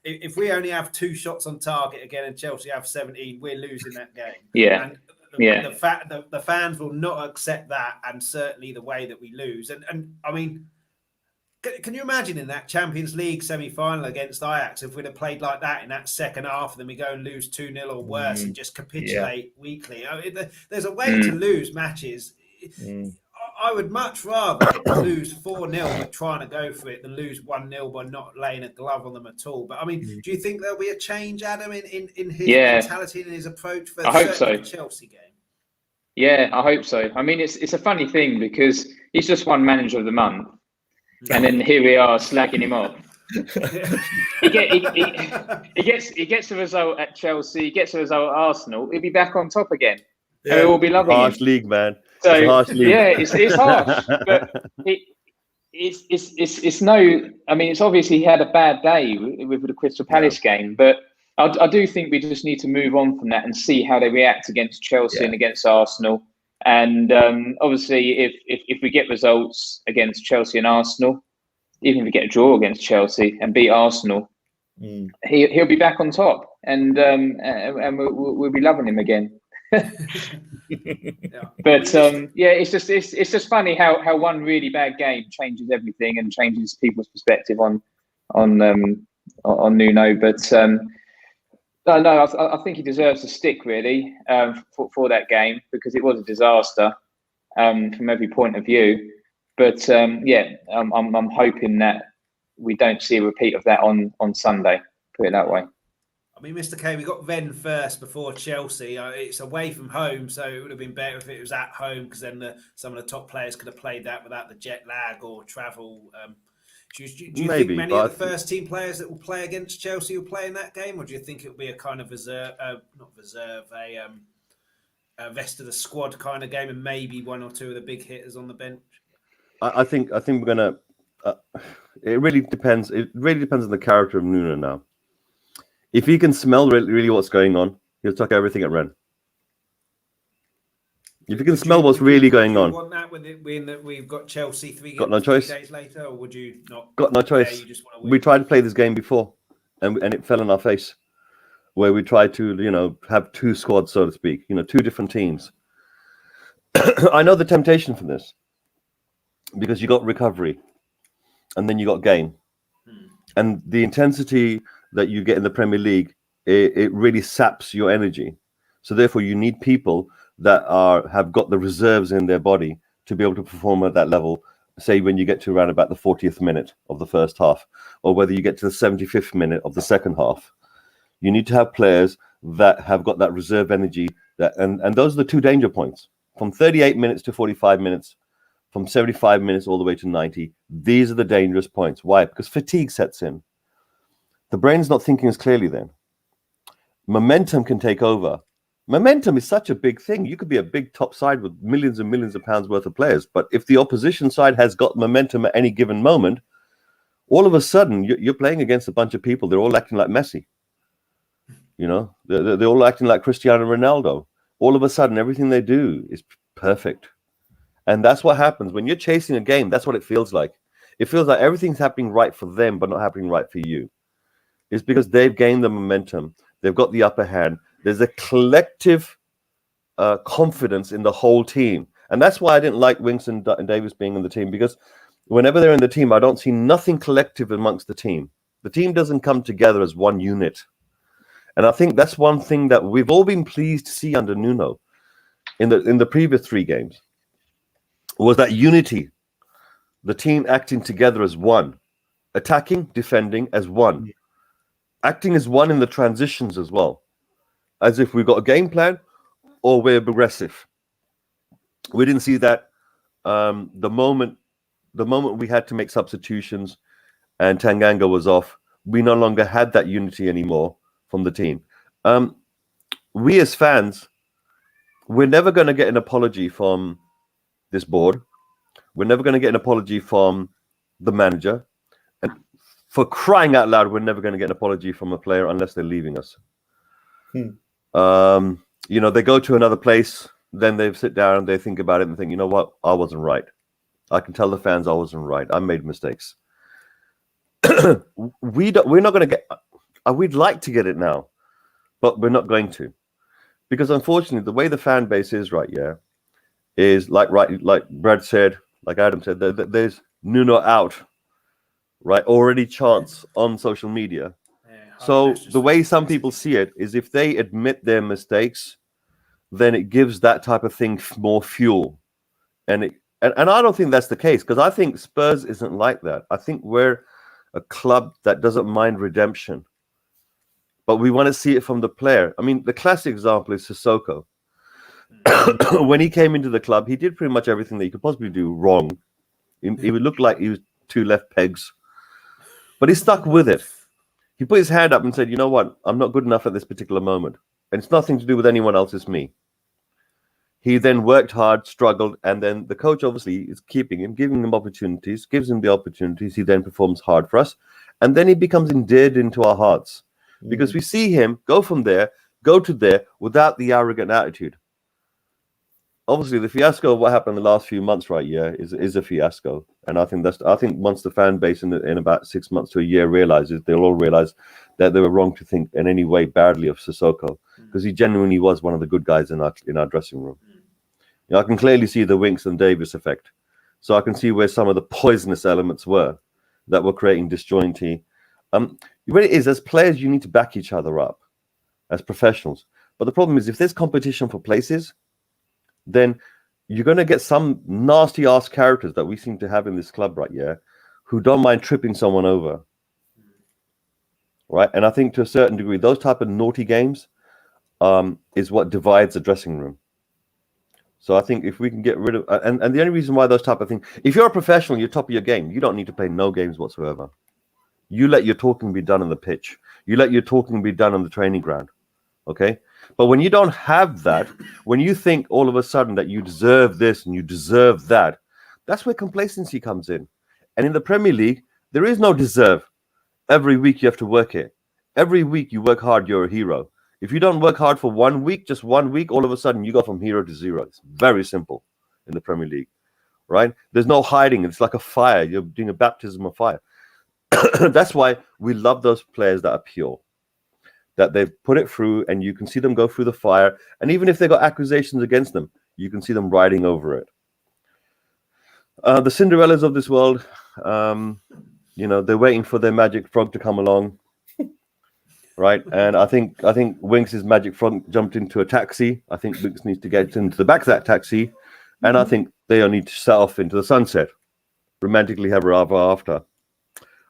A: if we only have 2 shots on target again and Chelsea have 17, we're losing that game.
C: Yeah.
A: And the fans will not accept that, and certainly the way that we lose. And I mean, can you imagine in that Champions League semi-final against Ajax, if we'd have played like that in that second half, then we go and lose 2-0 or worse and just capitulate weakly? I mean, there's a way to lose matches. I would much rather lose 4-0 but trying to go for it than lose 1-0 by not laying a glove on them at all. But I mean, do you think there'll be a change, Adam, in his mentality and his approach for the Chelsea game?
C: Yeah, I hope so. I mean, it's a funny thing because he's just won Manager of the Month, and then here we are slagging him off. He gets a result at Chelsea, he gets a result at Arsenal, he'll be back on top again. Yeah. And we'll be loving
D: harsh
C: him.
D: League, man.
C: So
D: harsh league.
C: Yeah, it's harsh, but it's no. I mean, it's obviously he had a bad day with the Crystal Palace game, but I do think we just need to move on from that and see how they react against Chelsea and against Arsenal. And obviously, if we get results against Chelsea and Arsenal, even if we get a draw against Chelsea and beat Arsenal, he'll be back on top, and we'll be loving him again. But it's just funny how one really bad game changes everything and changes people's perspective on Nuno. But I think he deserves a stick really for that game, because it was a disaster from every point of view. But I'm hoping that we don't see a repeat of that on Sunday. Put it that way.
A: I mean, Mr. K, we got Ven first before Chelsea. It's away from home, so it would have been better if it was at home, because then some of the top players could have played that without the jet lag or travel. Do you think many of the first team players that will play against Chelsea will play in that game, or do you think it will be a kind of rest of the squad kind of game, and maybe one or two of the big hitters on the bench?
D: I think we're gonna. It really depends. It really depends on the character of Nuno now. If he can smell really what's going on, he'll chuck everything at Ren. If you can smell what's really going on.
A: Would you want that when we've got Chelsea three days later, or would you not?
D: Got no choice. We tried to play this game before, and it fell in our face, where we tried to have two squads, so to speak, two different teams. I know the temptation for this, because you got recovery, and then you got game, and the intensity that you get in the Premier League, it really saps your energy. So therefore, you need people that have got the reserves in their body to be able to perform at that level, say when you get to around about the 40th minute of the first half, or whether you get to the 75th minute of the second half. You need to have players that have got that reserve energy, and those are the two danger points. From 38 minutes to 45 minutes, from 75 minutes all the way to 90, these are the dangerous points. Why? Because fatigue sets in. The brain's not thinking as clearly then. Momentum can take over. Momentum is such a big thing. You could be a big top side with millions and millions of pounds worth of players, but if the opposition side has got momentum at any given moment, all of a sudden you're playing against a bunch of people. They're all acting like Messi. They're all acting like Cristiano Ronaldo. All of a sudden, everything they do is perfect. And that's what happens when you're chasing a game. That's what it feels like. It feels like everything's happening right for them, but not happening right for you. It's because they've gained the momentum. They've got the upper hand. There's a collective confidence in the whole team. And that's why I didn't like Winks and Davis being in the team, because whenever they're in the team, I don't see nothing collective amongst the team. The team doesn't come together as one unit. And I think that's one thing that we've all been pleased to see under Nuno in the previous three games, was that unity, the team acting together as one, attacking, defending as one, acting as one in the transitions as well, as if we've got a game plan or we're aggressive. We didn't see that the moment we had to make substitutions and Tanganga was off, we no longer had that unity anymore from the team. We as fans, we're never going to get an apology from this board. We're never going to get an apology from the manager. And for crying out loud, we're never going to get an apology from a player unless they're leaving us. They go to another place, then they sit down and they think about it and think, you know what, I wasn't right. I can tell the fans I wasn't right. I made mistakes. We're not going to get. We'd like to get it now, but we're not going to, because unfortunately, the way the fan base is right, is like Brad said, like Adam said, there's Nuno out, right? Already chants on social media. So the way some people see it is, if they admit their mistakes, then it gives that type of thing more fuel, and I don't think that's the case, because I think Spurs isn't like that. I think we're a club that doesn't mind redemption, but we want to see it from the player. I mean, the classic example is Sissoko. When he came into the club, he did pretty much everything that he could possibly do wrong. He would look like he was two left pegs, but he stuck with it. He put his hand up and said, you know what, I'm not good enough at this particular moment. And it's nothing to do with anyone else, it's me. He then worked hard, struggled, and then the coach obviously is keeping him, giving him opportunities, gives him the opportunities. He then performs hard for us. And then he becomes endeared into our hearts, because we see him go from there, go to there without the arrogant attitude. Obviously, the fiasco of what happened in the last few months, right, is a fiasco. And I think once the fan base in about 6 months to a year realizes, they'll all realize that they were wrong to think in any way badly of Sissoko, because he genuinely was one of the good guys in our dressing room. I can clearly see the Winks and Davis effect. So I can see where some of the poisonous elements were that were creating disjointy. What it is, as players, you need to back each other up as professionals. But the problem is, if there's competition for places, then you're going to get some nasty ass characters that we seem to have in this club right who don't mind tripping someone over. Right? And I think to a certain degree, those type of naughty games is what divides the dressing room. So I think if we can get rid of, and the only reason why those type of things, if you're a professional, you're top of your game, you don't need to play no games whatsoever. You let your talking be done on the pitch. You let your talking be done on the training ground. Okay? But when you don't have that, when you think all of a sudden that you deserve this and you deserve that, that's where complacency comes in. And in the Premier League, there is no deserve. Every week you have to work it. Every week you work hard, you're a hero. If you don't work hard for 1 week, just 1 week, all of a sudden you go from hero to zero. It's very simple in the Premier League, right? There's no hiding. It's like a fire. You're doing a baptism of fire. That's why we love those players that are pure, that they've put it through and you can see them go through the fire. And even if they've got accusations against them, you can see them riding over it. The Cinderellas of this world, they're waiting for their magic frog to come along, right? And I think Winks' magic frog jumped into a taxi. I think Winks needs to get into the back of that taxi, and I think they all need to set off into the sunset, romantically ever after.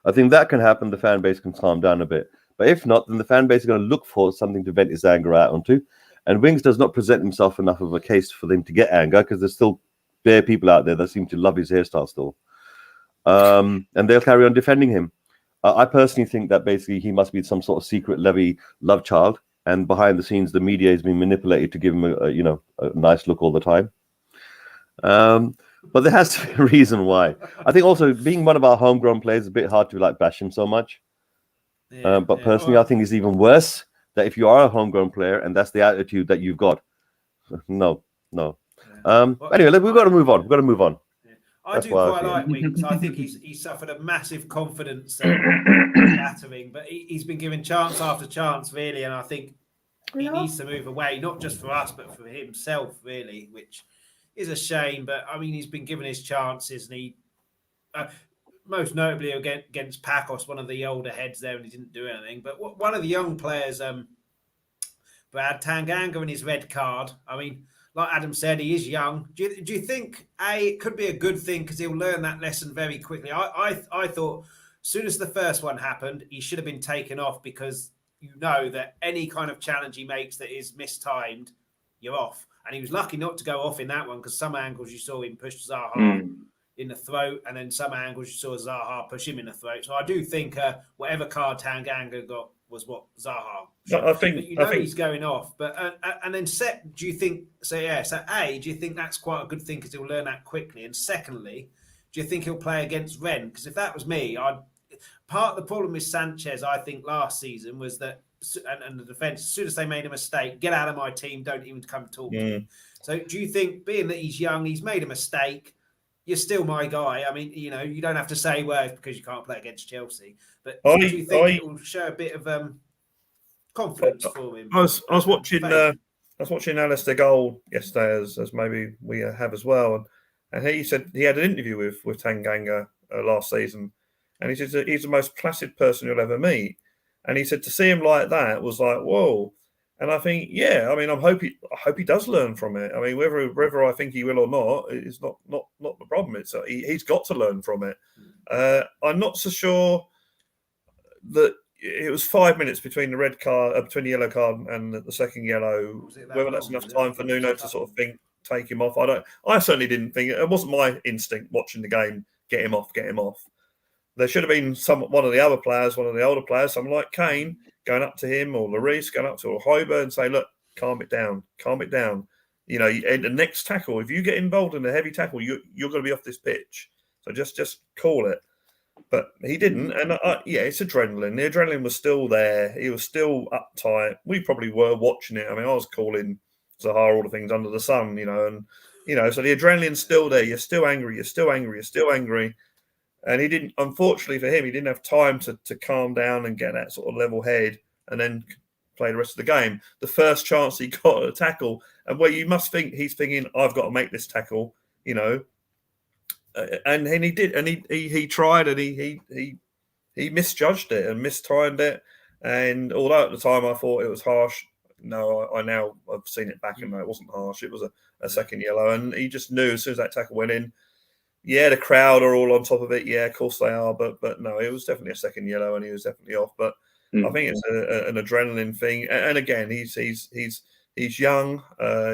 D: I think that can happen. The fan base can calm down a bit. But if not, then the fan base is going to look for something to vent his anger out onto. And Winks does not present himself enough of a case for them to get anger, because there's still bare people out there that seem to love his hairstyle still. And they'll carry on defending him. I personally think that basically he must be some sort of secret Levy love child. And behind the scenes, the media has been manipulated to give him a nice look all the time. But there has to be a reason why. I think also being one of our homegrown players is a bit hard to bash him so much. But personally, I think it's even worse that if you are a homegrown player and that's the attitude that you've got. No. Anyway, we've got to move on.
A: I do quite like Winks. I think he's suffered a massive confidence battering, but he's been given chance after chance, really, and I think he needs to move away, not just for us, but for himself, really, which is a shame. But I mean, he's been given his chances, and he most notably against Pacos, one of the older heads there, and he didn't do anything. But one of the young players, Brad Tanganga, and his red card. I mean, like Adam said, he is young. Do you think it could be a good thing because he'll learn that lesson very quickly? I thought as soon as the first one happened, he should have been taken off, because you know that any kind of challenge he makes that is mistimed, you're off. And he was lucky not to go off in that one, because some angles you saw him push Zaha in the throat, and then some angles you saw Zaha push him in the throat. So I do think whatever card Tanganga got was what Zaha.
B: I think
A: he's going off, but and then do you think? So A, do you think that's quite a good thing because he'll learn that quickly? And secondly, do you think he'll play against Rennes? Because if that was me, part of the problem with Sanchez, I think last season was that, and the defence, as soon as they made a mistake, get out of my team, don't even come talk to me. So do you think, being that he's young, he's made a mistake, you're still my guy? I mean, you don't have to say words because you can't play against Chelsea, but do you think it will show a bit of confidence for him?
B: I was watching Alistair Gold yesterday, as maybe we have as well, and he said he had an interview with Tanganga last season, and he said he's the most placid person you'll ever meet, and he said to see him like that was like, whoa. And I think, I mean, I hope he does learn from it. I mean, whether I think he will or not is not the problem. It's he's got to learn from it. I'm not so sure that it was 5 minutes between the red card, between the yellow card and the second yellow. Whether that's enough time for Nuno to sort of take him off, I certainly didn't think it wasn't my instinct watching the game. Get him off. There should have been one of the other players, one of the older players, someone like Kane, going up to him, or Lloris going up to Hoiberg and say, look, calm it down. And the next tackle, if you get involved in a heavy tackle, you're going to be off this pitch. So just call it. But he didn't. And it's adrenaline. The adrenaline was still there. He was still uptight. We probably were watching it. I mean, I was calling Zaha all the things under the sun, so the adrenaline's still there. You're still angry. And he didn't, unfortunately for him, he didn't have time to calm down and get that sort of level head and then play the rest of the game. The first chance he got at a tackle, and where you must think he's thinking, I've got to make this tackle, and he did, and he tried, and he misjudged it and mistimed it. And although at the time I thought it was harsh, no, I've seen it back and no, it wasn't harsh. It was a second yellow, and he just knew as soon as that tackle went in. Yeah, the crowd are all on top of it. Yeah, of course they are. But no, it was definitely a second yellow, and he was definitely off. But I think it's an adrenaline thing. And again, he's young.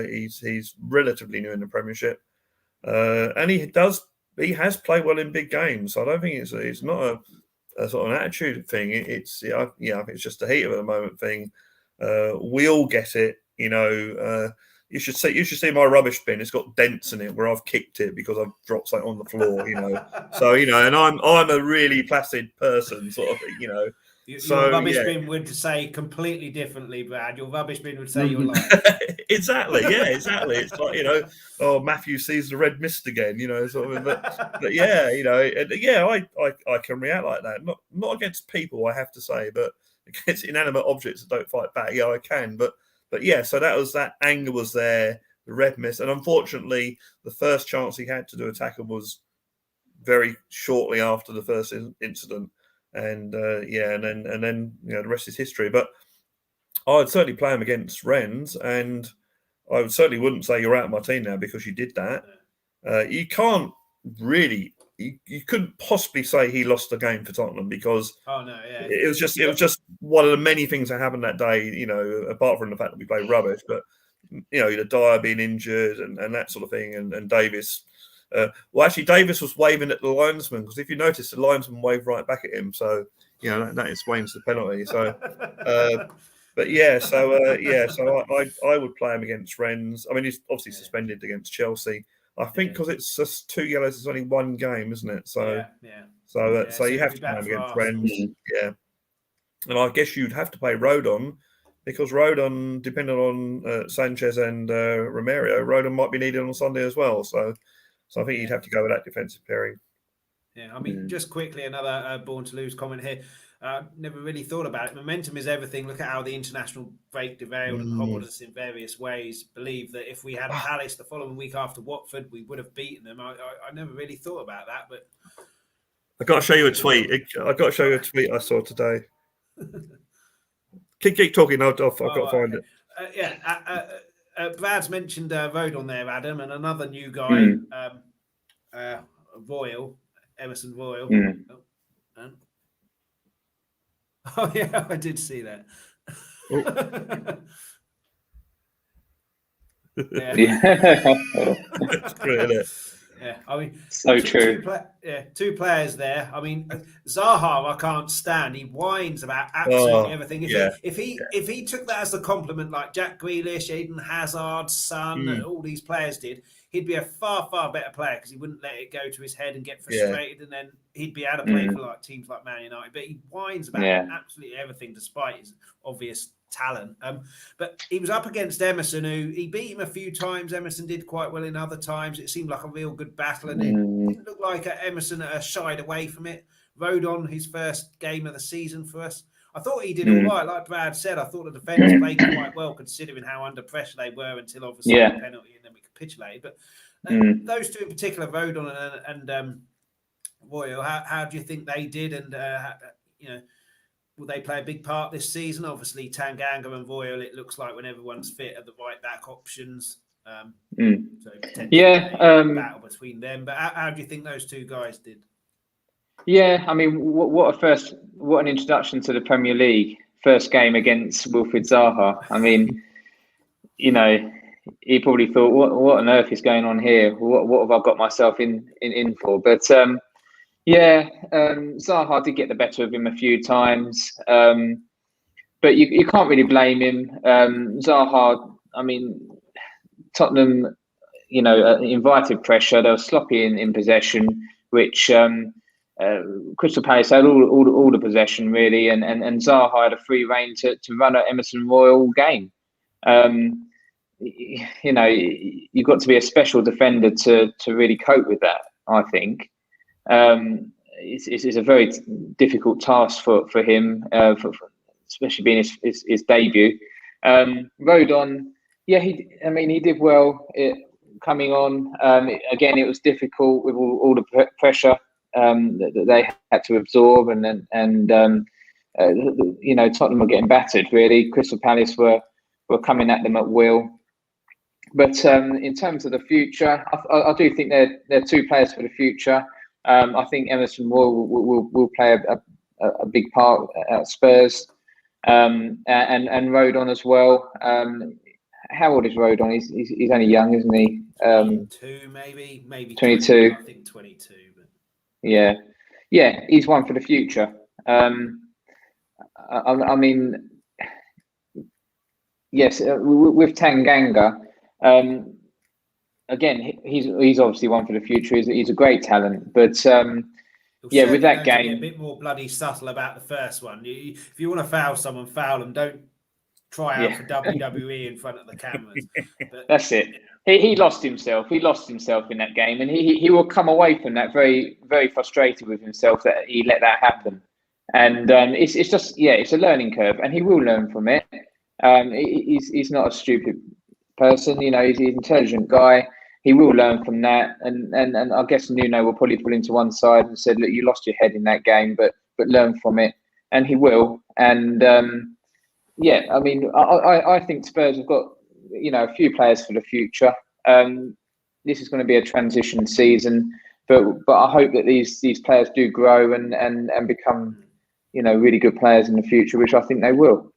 B: He's relatively new in the Premiership, and he has played well in big games. So I don't think it's not a sort of an attitude thing. I think it's just a heat of the moment thing. We all get it. You should see my rubbish bin. It's got dents in it where I've kicked it because I've dropped something on the floor. So and I'm a really placid person, sort of.
A: Your rubbish bin would say completely differently, Brad. Your rubbish bin would say you're lying.
B: Exactly. Yeah, exactly. It's like, oh, Matthew sees the red mist again, sort of. But yeah, I can react like that. Not against people, I have to say, but against inanimate objects that don't fight back. Yeah, I can. But yeah, so that anger was there, the red mist, and unfortunately, the first chance he had to do a tackle was very shortly after the first incident. And and then the rest is history. But I'd certainly play him against Rennes, and I certainly wouldn't say you're out of my team now because you did that. You can't really, you couldn't possibly say he lost the game for Tottenham because it was just one of the many things that happened that day. Apart from the fact that we played rubbish, but the Dyer being injured and that sort of thing, and Davis. Actually, Davis was waving at the linesman because if you notice, the linesman waved right back at him. So that explains the penalty. So, but I would play him against Rennes. I mean, he's obviously suspended against Chelsea. I think because it's just 2 yellows, it's only one game, isn't it? So you have to play him against Rennes. Yeah, and I guess you'd have to play Rodon. Because Rodon, depending on Sanchez and Romero, Rodon might be needed on Sunday as well. So I think you'd have to go with that defensive pairing.
A: Yeah, I mean, just quickly, another Born to Lose comment here. Never really thought about it. Momentum is everything. Look at how the international break derailed and hobbled us in various ways. Believe that if we had Palace the following week after Watford, we would have beaten them. I never really thought about that, but
B: I've got to show you a tweet. I've got to show you a tweet I saw today. Keep talking. I've got to find
A: it. Brad's mentioned Rodon there, Adam, and another new guy, Royal, Emerson Royal. Oh yeah, I did see that. Yeah, I mean,
C: so true.
A: Two players there. I mean, Zaha, I can't stand. He whines about absolutely everything. If he took that as a compliment, like Jack Grealish, Eden Hazard, Son, all these players did, he'd be a far, far better player because he wouldn't let it go to his head and get frustrated, and then he'd be able to play for like teams like Man United. But he whines about absolutely everything, despite his obvious talent. But he was up against Emerson, who he beat him a few times. Emerson did quite well in other times. It seemed like a real good battle, and it didn't look like Emerson shied away from it. Rodon, his first game of the season for us. I thought he did all right. Like Brad said, I thought the defence played quite well considering how under pressure they were until obviously the penalty, and then we capitulated. But those two in particular, Rodon and Royal, how do you think they did? And will they play a big part this season? Obviously, Tanganga and Royal, it looks like when everyone's fit, are the right back options. So battle between them. But how do you think those two guys did?
C: Yeah, I mean, what an introduction to the Premier League. First game against Wilfried Zaha. I mean, he probably thought, what on earth is going on here? What have I got myself in for? But Zaha did get the better of him a few times. But you can't really blame him. Zaha, I mean, Tottenham, invited pressure. They were sloppy in possession, which Crystal Palace had all the possession really, and Zaha had a free rein to run at Emerson Royal game. You've got to be a special defender to really cope with that. I think it's a very difficult task for him, especially being his debut. Rodon, he did well coming on. Again, it was difficult with all the pressure that they had to absorb, and Tottenham were getting battered. Really, Crystal Palace were coming at them at will. But in terms of the future, I do think they're two players for the future. I think Emerson will play a big part at Spurs, and Rodon as well. How old is Rodon? He's only young, isn't he?
A: 22, maybe
C: 22.
A: I think 22. But...
C: Yeah, he's one for the future. I mean, yes, with Tanganga, again, he's obviously one for the future. He's a great talent, but yeah, with that game,
A: be a bit more bloody subtle about the first one. If you want to foul someone, foul them. Don't try out for WWE in front of the cameras. But
C: that's it. He lost himself. He lost himself in that game, and he will come away from that very, very frustrated with himself that he let that happen. And it's just it's a learning curve, and he will learn from it. He's not a stupid person, he's an intelligent guy. He will learn from that, and I guess Nuno will probably pull him to one side and said, "Look, you lost your head in that game, but learn from it," and he will. And I mean, I think Spurs have got a few players for the future. This is going to be a transition season, but I hope that these players do grow and become really good players in the future, which I think they will.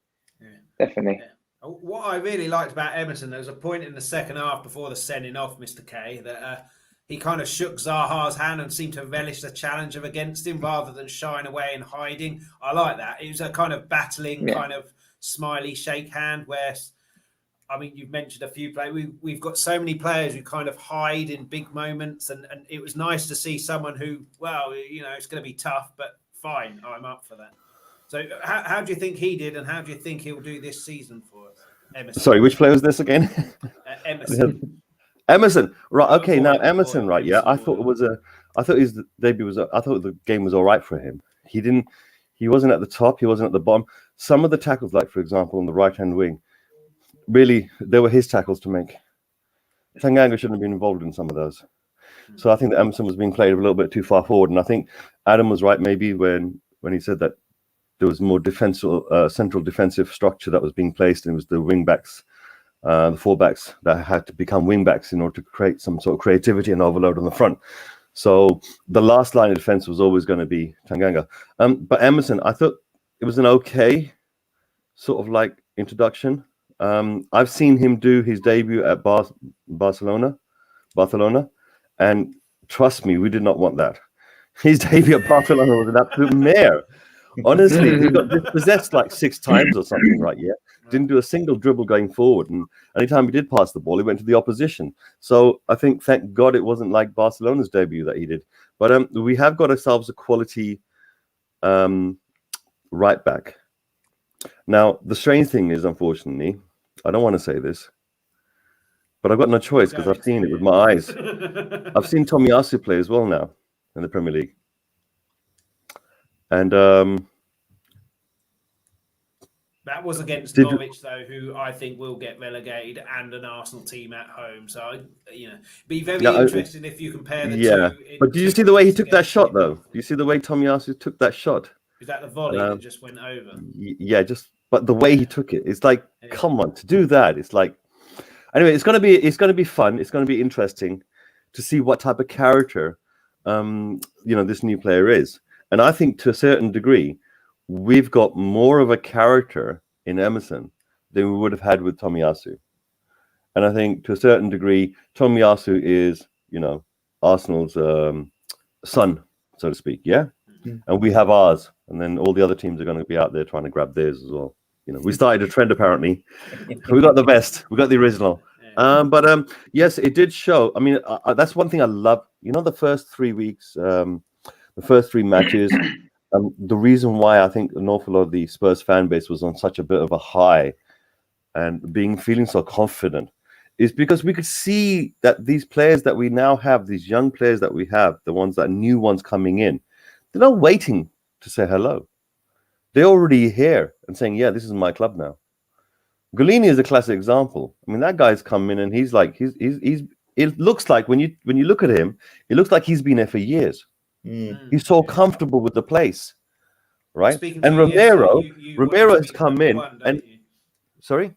C: Definitely.
A: Yeah. What I really liked about Emerson, there was a point in the second half before the sending off, Mr. K, that he kind of shook Zaha's hand and seemed to relish the challenge of against him rather than shying away and hiding. I like that. It was a kind of battling, kind of smiley shake hand where, I mean, you've mentioned a few players. We've got so many players who kind of hide in big moments, and it was nice to see someone who, well, it's going to be tough, but fine, I'm up for that. So how do you think he did, and how do you think he'll do this season for us? Emerson.
D: Sorry, which player was this again?
A: Emerson.
D: Emerson, right? Okay, now Emerson, right? Yeah, I thought his debut was. I thought the game was all right for him. He wasn't at the top. He wasn't at the bottom. Some of the tackles, like for example, on the right-hand wing, really they were his tackles to make. Tanganga shouldn't have been involved in some of those. So I think that Emerson was being played a little bit too far forward, and I think Adam was right maybe when he said that there was more central defensive structure that was being placed, and it was the wing backs, the fullbacks that had to become wing backs in order to create some sort of creativity and overload on the front. So the last line of defense was always going to be Tanganga. But Emerson, I thought it was an okay sort of like introduction. I've seen him do his debut at Barcelona, and trust me, we did not want that. His debut at Barcelona was an absolute mare. Honestly, he got dispossessed like 6 times or something, right? Yeah, didn't do a single dribble going forward, and anytime he did pass the ball, he went to the opposition. So I think, thank God, it wasn't like Barcelona's debut that he did. But we have got ourselves a quality right back. Now, the strange thing is, unfortunately, I don't want to say this, but I've got no choice because I've seen it with my eyes. I've seen Tomiyasu play as well now in the Premier League. And
A: that was against Norwich, though, who I think will get relegated, and an Arsenal team at home. So, be very interesting if you compare the two.
D: Yeah, but did you see the way he took that shot, though? Do you see the way Tomiyasu took that shot?
A: Is that the volley that just went over?
D: Yeah, but the way he took it, it's like, come on, to do that, it's like. Anyway, it's gonna be fun. It's gonna be interesting to see what type of character, this new player is. And I think to a certain degree, we've got more of a character in Emerson than we would have had with Tomiyasu. And I think to a certain degree, Tomiyasu is, Arsenal's son, so to speak. Yeah. Mm-hmm. And we have ours. And then all the other teams are going to be out there trying to grab theirs as well. We started a trend, apparently. We got the best. We got the original. But yes, it did show. I mean, that's one thing I love. The first 3 weeks, the first 3 matches, the reason why I think an awful lot of the Spurs fan base was on such a bit of a high and feeling so confident is because we could see that these players that we now have, these young players that we have, the ones that new ones coming in, they're not waiting to say hello. They're already here and saying, yeah, this is my club now. Golini is a classic example. I mean, that guy's come in and he's like, he's it looks like when you look at him, it looks like he's been there for years. He's so comfortable with the place, right? And Romero has come in and sorry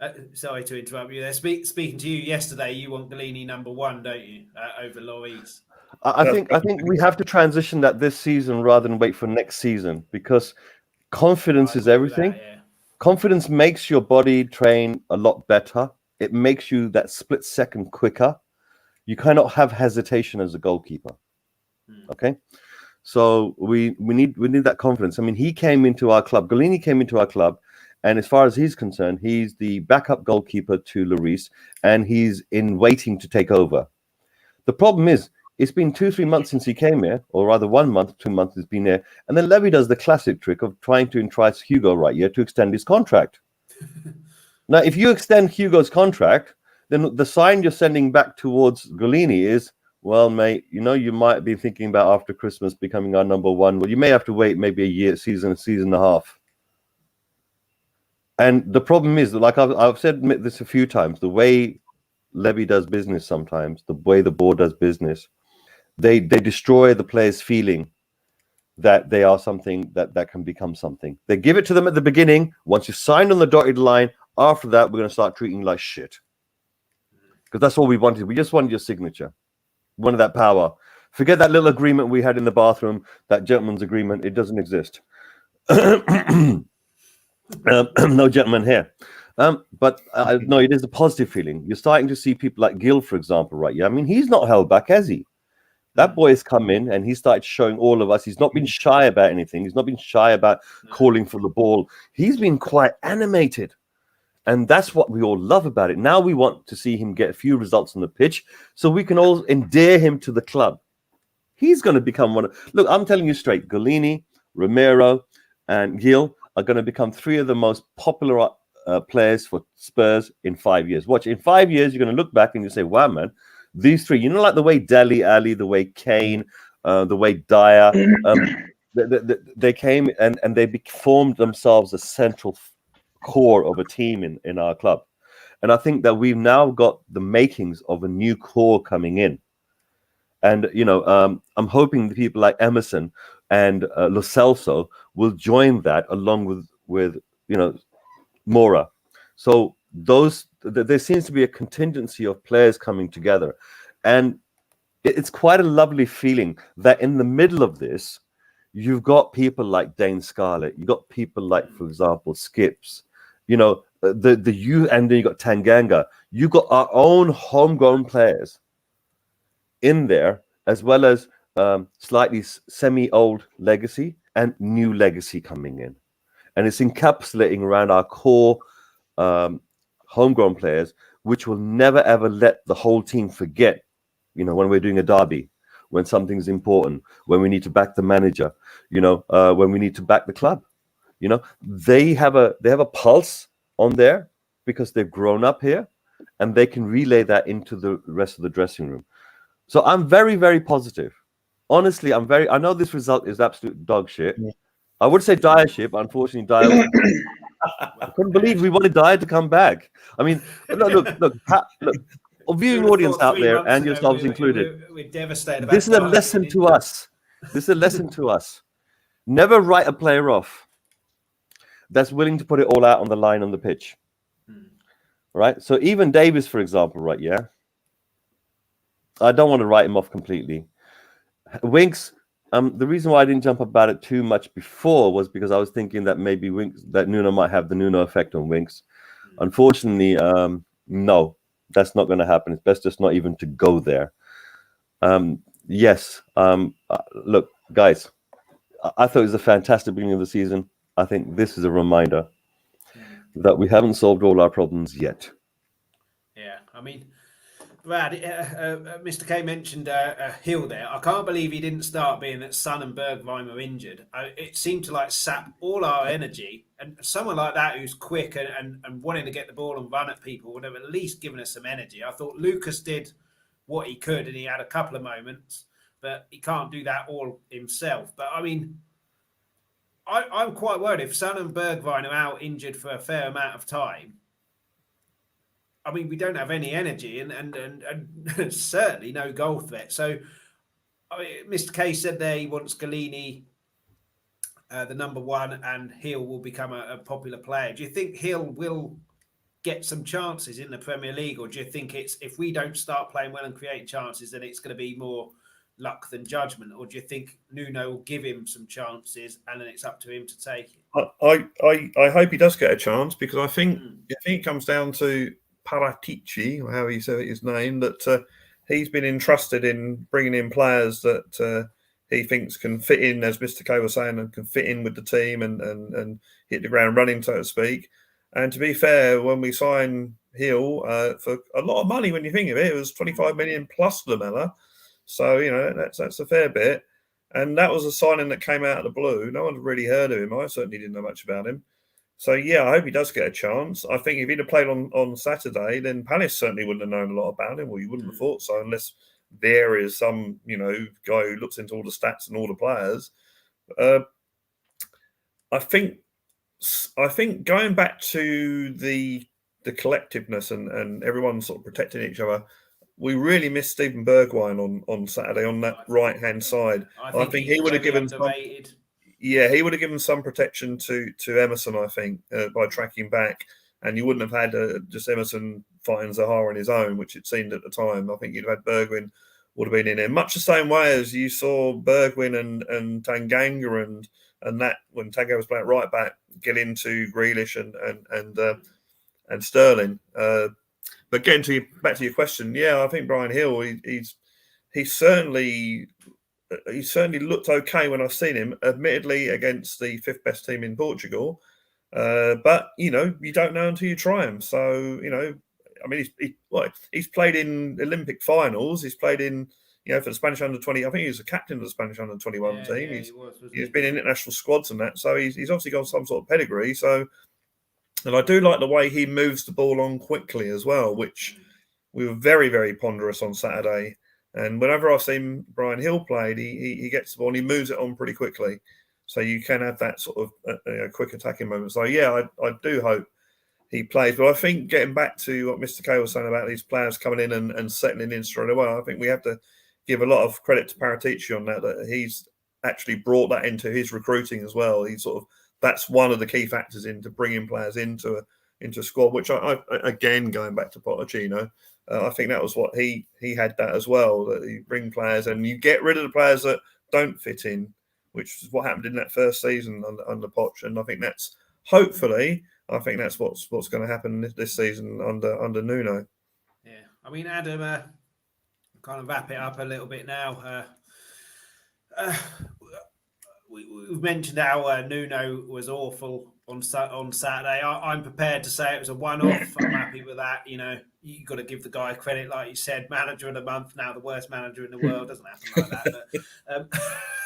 A: to interrupt you there. Speaking to you yesterday, you want Golini number 1, don't you, over Lloris?
D: I think we have to transition that this season rather than wait for next season, because confidence is everything. Confidence makes your body train a lot better. It makes you that split second quicker. You cannot have hesitation as a goalkeeper. Okay, so we need that confidence. I mean, he came into our club. Golini came into our club, And as far as he's concerned, he's the backup goalkeeper to Lloris, and he's in waiting to take over. The problem is, it's been 2-3 months since he came here, or rather 1 month, 2 months he's been here. And then Levy does the classic trick of trying to entice Hugo right here to extend his contract. Now, if you extend Hugo's contract, then the sign you're sending back towards Golini is, well, mate, you might be thinking about after Christmas becoming our number one. Well, you may have to wait maybe a year, season and a half. And the problem is, like I've said this a few times, the way Levy does business sometimes, the way the board does business, they destroy the players' feeling that they are something that can become something. They give it to them at the beginning. Once you've signed on the dotted line, after that, we're going to start treating you like shit. Because that's all we wanted. We just wanted your signature. We wanted that power. Forget that little agreement we had in the bathroom, that gentleman's agreement. It doesn't exist. No gentleman here. But no, it is a positive feeling. You're starting to see people like Gil, for example, right? Yeah, I mean, he's not held back, has he? That boy has come in and he started showing all of us. He's not been shy about anything. He's not been shy about calling for the ball. He's been quite animated. And that's what we all love about it. Now we want to see him get a few results on the pitch so we can all endear him to the club. He's going to become one of... Look, I'm telling you straight, Golini, Romero, and Gil are going to become 3 of the most popular players for Spurs in 5 years. Watch, in 5 years, you're going to look back and you say, wow, man, these 3, like the way Dele Alli, the way Kane, the way Dyer, they came and they formed themselves a central core of a team in our club. And I think that we've now got the makings of a new core coming in. And, I'm hoping the people like Emerson and Lo Celso will join that along with Mora. So there seems to be a contingency of players coming together. And it's quite a lovely feeling that in the middle of this, you've got people like Dane Scarlett. You've got people like, for example, Skips. The youth, and then you got Tanganga. You got our own homegrown players in there, as well as slightly semi-old legacy and new legacy coming in. And it's encapsulating around our core homegrown players, which will never, ever let the whole team forget, when we're doing a derby, when something's important, when we need to back the manager, when we need to back the club. They have a pulse on there because they've grown up here and they can relay that into the rest of the dressing room. So I'm very, very positive. Honestly, I know this result is absolute dog shit. Yeah. I would say dire shit, but unfortunately, Dyer. I couldn't believe we wanted Dyer to come back. I mean, look, a viewing audience out there, and yourselves included.
A: We're devastated.
D: This is a lesson to us. This is a lesson to us. Never write a player off that's willing to put it all out on the line on the pitch. Right? So even Davis, for example, right? Yeah. I don't want to write him off completely. Winks, the reason why I didn't jump about it too much before was because I was thinking that maybe that Nuno might have the Nuno effect on Winks. Unfortunately, no, that's not going to happen. It's best just not even to go there. Yes. Look, guys, I thought it was a fantastic beginning of the season. I think this is a reminder that we haven't solved all our problems yet.
A: Yeah, I mean, Brad, Mr. K mentioned Hill there. I can't believe he didn't start, being that Son and Bergwijn were injured. It seemed to sap all our energy. And someone like that who's quick and wanting to get the ball and run at people would have at least given us some energy. I thought Lucas did what he could and he had a couple of moments, but he can't do that all himself. But I mean, I'm quite worried if Son and Bergwijn are out injured for a fair amount of time. I mean, we don't have any energy and certainly no goal threat. So, I mean, Mr. K said there he wants Golini, the number one, and Hill will become a popular player. Do you think Hill will get some chances in the Premier League, or do you think it's, if we don't start playing well and create chances, then it's going to be more luck than judgment? Or do you think Nuno will give him some chances and then it's up to him to take it?
B: I hope he does get a chance, because I think it comes down to Paratici, or how he said his name, that he's been entrusted in bringing in players that he thinks can fit in, as Mr. K was saying, and can fit in with the team and hit the ground running, so to speak. And to be fair, when we signed Hill for a lot of money, when you think of it, it was 25 million plus Lamella. So, that's a fair bit. And that was a signing that came out of the blue. No one really heard of him. I certainly didn't know much about him. So, yeah, I hope he does get a chance. I think if he'd have played on Saturday, then Palace certainly wouldn't have known a lot about him. Well, you wouldn't have thought so, unless there is some, guy who looks into all the stats and all the players. I think going back to the collectiveness and everyone sort of protecting each other, we really missed Stephen Bergwijn on Saturday on that right-hand side. I think he would have given he would have given some protection to Emerson, I think, by tracking back. And you wouldn't have had just Emerson fighting Zaha on his own, which it seemed at the time. I think you'd have had Bergwijn would have been in there. Much the same way as you saw Bergwijn and Tanganga and that when Tanganga was playing right back get into Grealish and Sterling. But getting back to your question, yeah, I think Brian Hill, he certainly looked okay when I've seen him, admittedly against the fifth best team in Portugal. But you don't know until you try him. So I mean, he's played in Olympic finals. He's played in for the Spanish under-20. I think he was a captain of the Spanish under-21 team. He's been in international squads and that. So he's obviously got some sort of pedigree. So, and I do like the way he moves the ball on quickly as well, which we were very, very ponderous on Saturday. And whenever I've seen Brian Hill played, he gets the ball and he moves it on pretty quickly. So you can have that sort of quick attacking moment. So, yeah, I do hope he plays. But I think getting back to what Mr. K was saying about these players coming in and settling in straight away, I think we have to give a lot of credit to Paratici on that he's actually brought that into his recruiting as well. That's one of the key factors into bringing players into a squad, which I again, going back to Pochettino, I think that was what he had that as well, that you bring players and you get rid of the players that don't fit in, which is what happened in that first season under Poch. And I think that's what's going to happen this season under Nuno.
A: Yeah, I mean, Adam, kind of wrap it up a little bit now. We've mentioned how Nuno was awful on Saturday. I'm prepared to say it was a one-off. I'm happy with that. You've got to give the guy credit, like you said, manager of the month, now the worst manager in the world. Doesn't happen like that.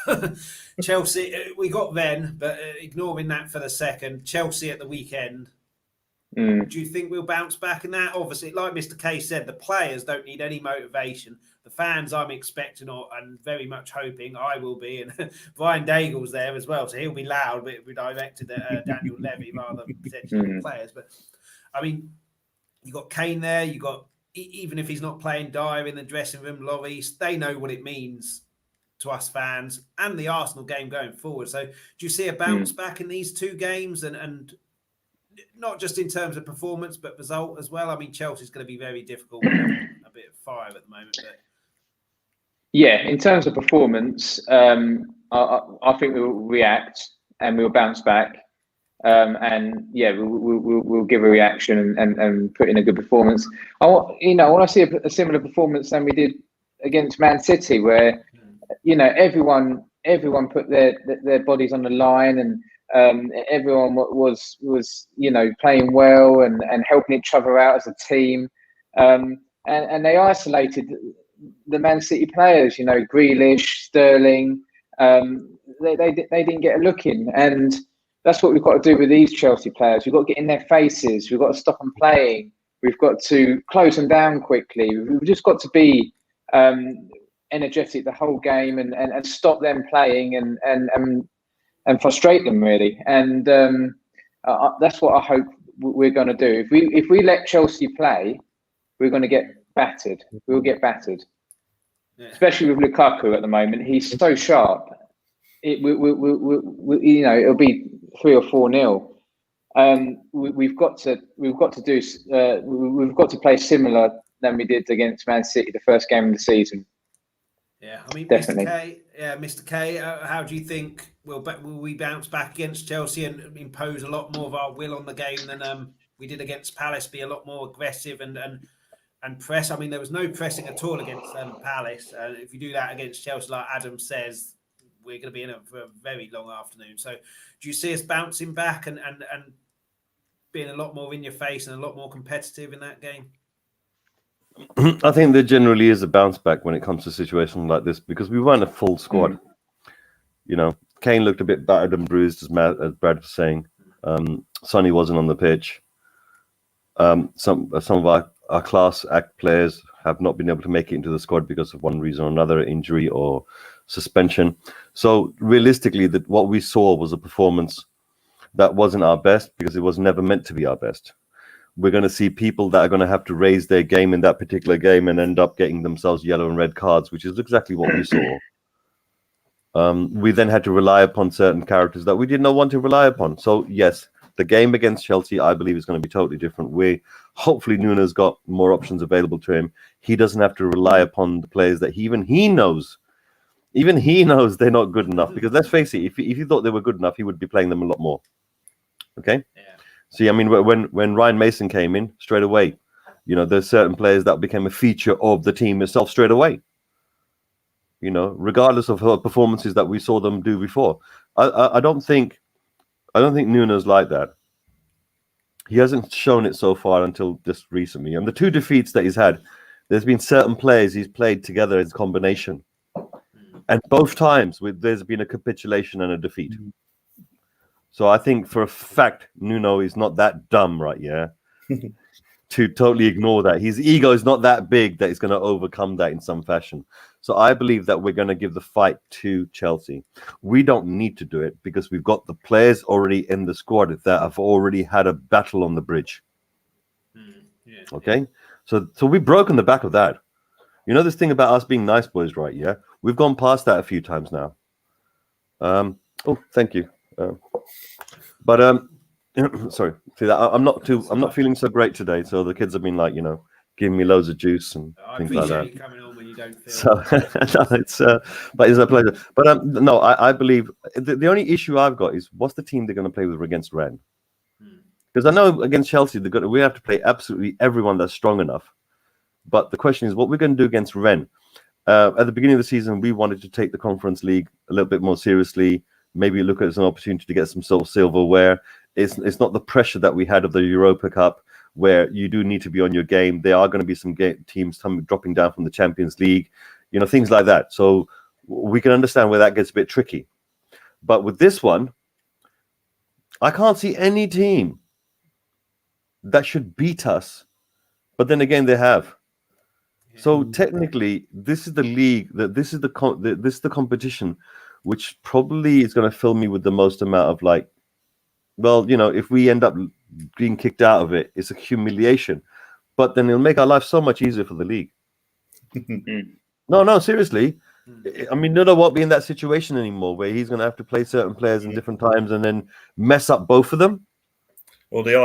A: But Chelsea, we got then, but ignoring that for the second, Chelsea at the weekend. Do you think we'll bounce back in that? Obviously, like Mr. K said, the players don't need any motivation. The fans, I'm expecting and very much hoping I will be. And Brian Daigle's there as well, so he'll be loud, but we directed at Daniel Levy rather than potentially the players. But, I mean, you got Kane there. You got, even if he's not playing Dyer in the dressing room, Lloris, they know what it means to us fans and the Arsenal game going forward. So do you see a bounce back in these two games and not just in terms of performance, but result as well? I mean, Chelsea's going to be very difficult with a bit of fire at the moment. But
C: yeah, in terms of performance, I think we'll react and we'll bounce back. And yeah, we'll give a reaction and put in a good performance. I want to see a similar performance than we did against Man City, where everyone put their bodies on the line and everyone was playing well and helping each other out as a team, and they isolated the Man City players. Grealish, Sterling, they didn't get a look in, and that's what we've got to do with these Chelsea players. We've got to get in their faces. We've got to stop them playing. We've got to close them down quickly. We've just got to be energetic the whole game and stop them playing and frustrate them, really. And that's what I hope we're going to do. If we let Chelsea play, we're going to get battered. We'll get battered, especially with Lukaku at the moment. He's so sharp. It'll be 3 or 4-0. We've got to play similar than we did against Man City the first game of the season.
A: Yeah, I mean,
C: definitely.
A: Mr. K, how do you think will we bounce back against Chelsea and impose a lot more of our will on the game than we did against Palace? Be a lot more aggressive and press. I mean, there was no pressing at all against Palace. If you do that against Chelsea, like Adam says, we're going to be in for a very long afternoon. So do you see us bouncing back and being a lot more in your face and a lot more competitive in that game?
D: I think there generally is a bounce back when it comes to situations like this because we weren't a full squad. You know, Kane looked a bit battered and bruised, as Brad was saying. Sonny wasn't on the pitch. Some of our class act players have not been able to make it into the squad because of one reason or another, injury or suspension. So realistically, what we saw was a performance that wasn't our best because it was never meant to be our best. We're going to see people that are going to have to raise their game in that particular game and end up getting themselves yellow and red cards, which is exactly what we saw. We then had to rely upon certain characters that we did not want to rely upon. So yes, the game against Chelsea, I believe, is going to be totally different. Hopefully Nuno's got more options available to him. He doesn't have to rely upon the players that even he knows they're not good enough. Because let's face it, if he thought they were good enough, he would be playing them a lot more. Okay?
A: Yeah.
D: See, I mean, when Ryan Mason came in, straight away, you know, there's certain players that became a feature of the team itself straight away. You know, regardless of her performances that we saw them do before. I don't think Nuno's like that. He hasn't shown it so far until just recently. And the two defeats that he's had, there's been certain players he's played together as a combination. And both times there's been a capitulation and a defeat. So I think for a fact, Nuno is not that dumb, right? Yeah. To totally ignore that. His ego is not that big that he's going to overcome that in some fashion. So I believe that we're going to give the fight to Chelsea. We don't need to do it because we've got the players already in the squad that have already had a battle on the bridge.
A: Yeah.
D: Okay? So we've broken the back of that. You know this thing about us being nice boys, right? Yeah? We've gone past that a few times now. Oh, thank you. Sorry. See that I'm not feeling so great today. So the kids have been like, you know, giving me loads of juice and things like that.
A: I appreciate you coming on when you don't feel.
D: So but it's a pleasure. But no, I believe the only issue I've got is what's the team they're going to play with against Rennes? Because I know against Chelsea we have to play absolutely everyone that's strong enough. But the question is what we're going to do against Rennes. At the beginning of the season, we wanted to take the Conference League a little bit more seriously. Maybe look at it as an opportunity to get some sort of silverware. It's not the pressure that we had of the Europa Cup, where you do need to be on your game. There are going to be some teams dropping down from the Champions League, you know, things like that. So we can understand where that gets a bit tricky. But with this one, I can't see any team that should beat us. But then again, they have. So technically, this is the league. This is the competition, which probably is going to fill me with the most amount of like. Well, you know, if we end up being kicked out of it, it's a humiliation. But then it'll make our life so much easier for the league. No, seriously. I mean, Nuno won't be in that situation anymore where he's going to have to play certain players in different times and then mess up both of them.
B: Well, the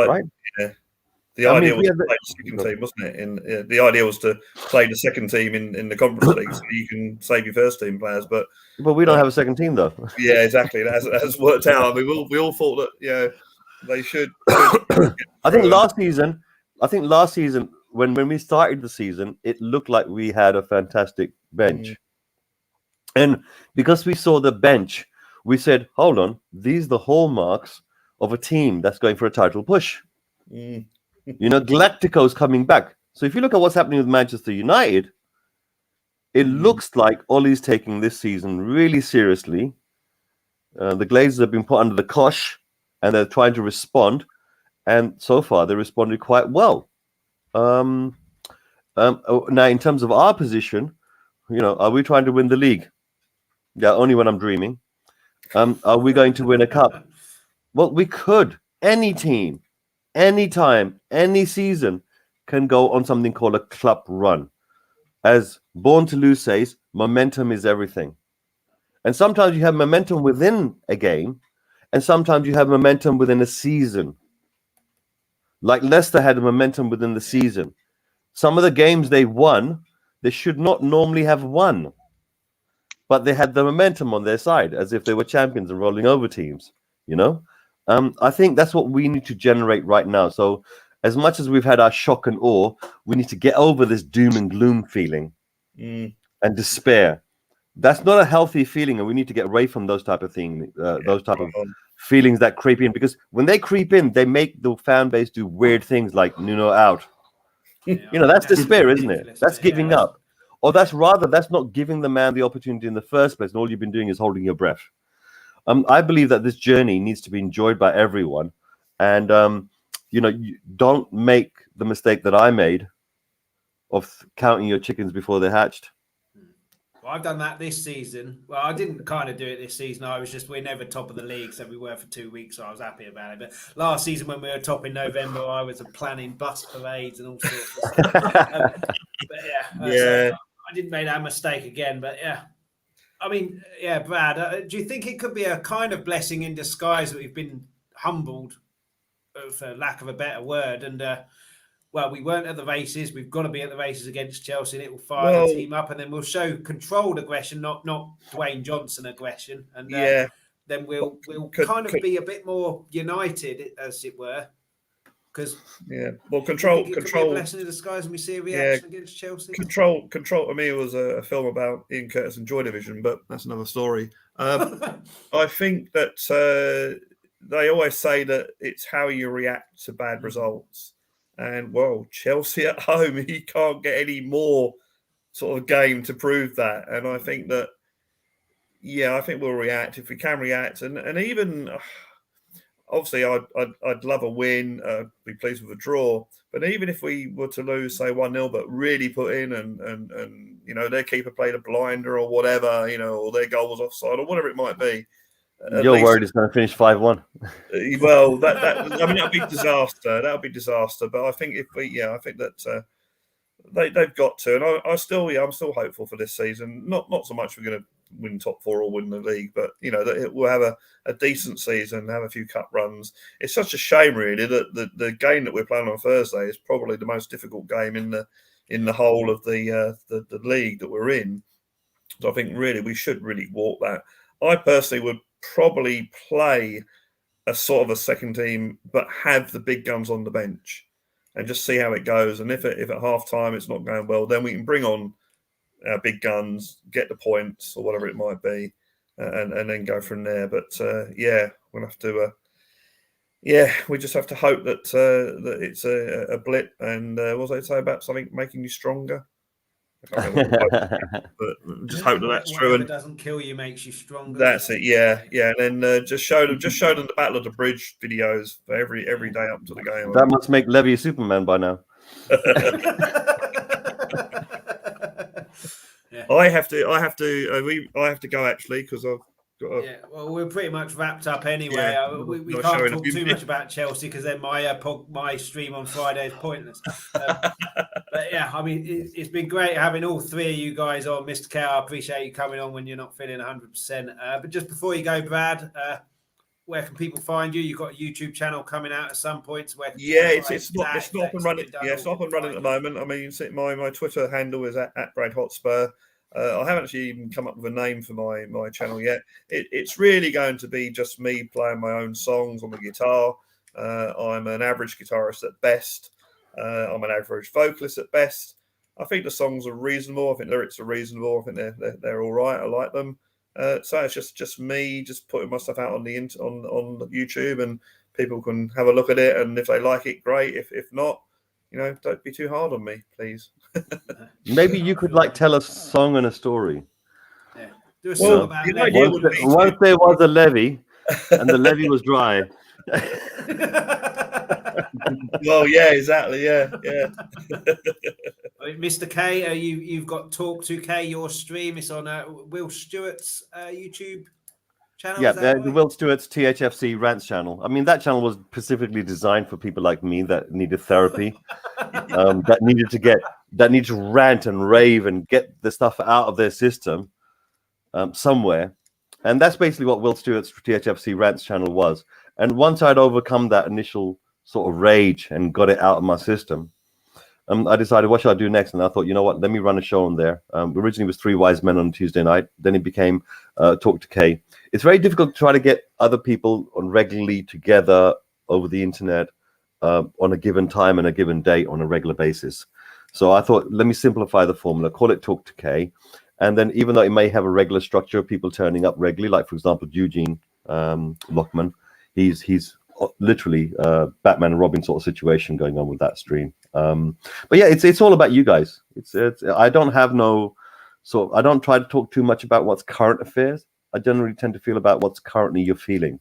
B: idea was to play the second team, wasn't it? And the idea was to play the second team in the Conference League so you can save your first team players. But
D: we don't have a second team, though.
B: Yeah, exactly. That has worked out. I mean, we all thought that they should.
D: I think last season, when we started the season, it looked like we had a fantastic bench. And because we saw the bench, we said, hold on, these are the hallmarks of a team that's going for a title push. You know, Galactico's coming back. So if you look at what's happening with Manchester United, it looks like Ollie's taking this season really seriously. The Glazers have been put under the cosh and they're trying to respond. And so far, they responded quite well. Now, in terms of our position, you know, are we trying to win the league? Yeah, only when I'm dreaming. Are we going to win a cup? Well, we could. Any team, anytime, any season can go on something called a club run. As Born to Lose says, momentum is everything. And sometimes you have momentum within a game, and sometimes you have momentum within a season. Like Leicester had a momentum within the season. Some of the games they won, they should not normally have won. But they had the momentum on their side, as if they were champions and rolling over teams, you know? I think that's what we need to generate right now. So as much as we've had our shock and awe, we need to get over this doom and gloom feeling and despair. That's not a healthy feeling, and we need to get away from those type of things, those type of feelings that creep in. Because when they creep in, they make the fan base do weird things like Nuno out. That's despair, isn't it? That's giving up. Or that's not giving the man the opportunity in the first place, and all you've been doing is holding your breath. I believe that this journey needs to be enjoyed by everyone, and you don't make the mistake that I made of counting your chickens before they hatched.
A: Well, I've done that this season. Well, I didn't kind of do it this season. We're never top of the league, so we were for 2 weeks, so I was happy about it. But last season, when we were top in November, I was planning bus parades and all sorts of stuff. So I didn't make that mistake again. But I mean, Brad, do you think it could be a kind of blessing in disguise that we've been humbled, for lack of a better word, and we weren't at the races. We've got to be at the races against Chelsea, and it will fire the team up, and then we'll show controlled aggression, not Dwayne Johnson aggression, and then we'll kind of be a bit more united, as it were. Because
B: control
A: be a blessing in disguise, and we see a reaction against Chelsea.
B: Control. I mean, it was a film about Ian Curtis and Joy Division, but that's another story. I think that they always say that it's how you react to bad results. And, Chelsea at home, you can't get any more sort of game to prove that. And I think that, I think we'll react if we can react. And even, obviously, I'd love a win, be pleased with a draw. But even if we were to lose, say, 1-0, but really put in and their keeper played a blinder or whatever, or their goal was offside or whatever it might be.
D: You're worried it's going to finish 5-1.
B: Well, that'd be disaster. That would be disaster. But I think I think that they've got to, and I'm still hopeful for this season. Not so much we're going to win top 4 or win the league, but that we'll have a decent season, have a few cup runs. It's such a shame, really, that the game that we're playing on Thursday is probably the most difficult game in the whole of the league that we're in. So I think really we should really walk that. I personally would probably play a sort of a second team, but have the big guns on the bench and just see how it goes. And if at half time it's not going well, then we can bring on our big guns, get the points or whatever it might be, and then go from there. But we'll have to. We just have to hope that that it's a blip. And what was I say about something making you stronger? But just hope that's true. And
A: it doesn't kill you, makes you stronger.
B: That's it. Yeah. And then just show them the Battle of the Bridge videos for every day up to the game.
D: That must make Levy a Superman by now.
B: I have to go actually because I've got.
A: Well, we're pretty much wrapped up anyway. We can't talk too much about Chelsea because then my stream on Friday is pointless. But I mean, it's been great having all three of you guys on. Mr. K, I appreciate you coming on when you're not feeling 100%. But just before you go, Brad, where can people find you? You've got a YouTube channel coming out at some point.
B: It's not up and running. It's not up and running at the moment. I mean, my Twitter handle is at Brad Hotspur. I haven't actually even come up with a name for my channel yet. It's really going to be just me playing my own songs on the guitar. I'm an average guitarist at best. I'm an average vocalist at best. I think the songs are reasonable. I think lyrics are reasonable. I think they're all right. I like them. So it's just me just putting my stuff out on on YouTube, and people can have a look at it. And if they like it, great. If not, don't be too hard on me, please.
D: Maybe you could tell a song and a story.
A: Yeah. Do a song about
D: once there was a levee, and the levee was dry.
B: Well, yeah, exactly, yeah.
A: Mr. K, you've got Talk 2K, your stream. It's on Will Stewart's YouTube channel.
D: Yeah, the Will Stewart's THFC Rants channel. I mean, that channel was specifically designed for people like me that needed therapy, that need to rant and rave and get the stuff out of their system somewhere. And that's basically what Will Stewart's THFC Rants channel was. And once I'd overcome that initial sort of rage and got it out of my system, I decided, what should I do next? And I thought, you know what, let me run a show on there. Originally it was Three Wise Men on Tuesday night. Then it became Talk to K. It's very difficult to try to get other people on regularly together over the internet on a given time and a given date on a regular basis. So I thought, let me simplify the formula, call it Talk to K. And then even though it may have a regular structure of people turning up regularly, like for example Eugene Lockman, he's literally Batman and Robin sort of situation going on with that stream. But yeah, it's all about you guys. It's I don't have no sort. I don't try to talk too much about what's current affairs. I generally tend to feel about what's currently you're feeling,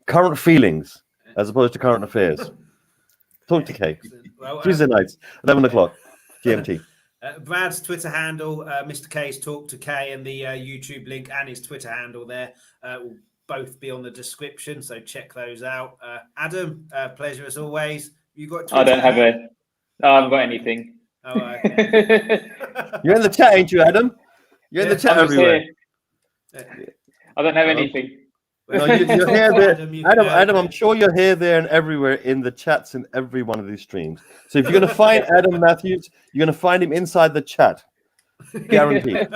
D: current feelings as opposed to current affairs. Talk to Kay.
A: Well,
D: Tuesday nights, 11 o'clock GMT.
A: Brad's Twitter handle, Mr. K's Talk to K, and the YouTube link and his Twitter handle there will both be on the description, so check those out. Adam, pleasure as always. You got Twitter?
C: I haven't got anything.
A: Oh, okay.
D: You're in the chat, ain't you, Adam? You're in the chat everywhere.
C: I don't have anything.
D: No, you're here there. Adam, I'm sure you're here, there, and everywhere in the chats in every one of these streams. So if you're going to find Adam Matthews, you're going to find him inside the chat. Guaranteed.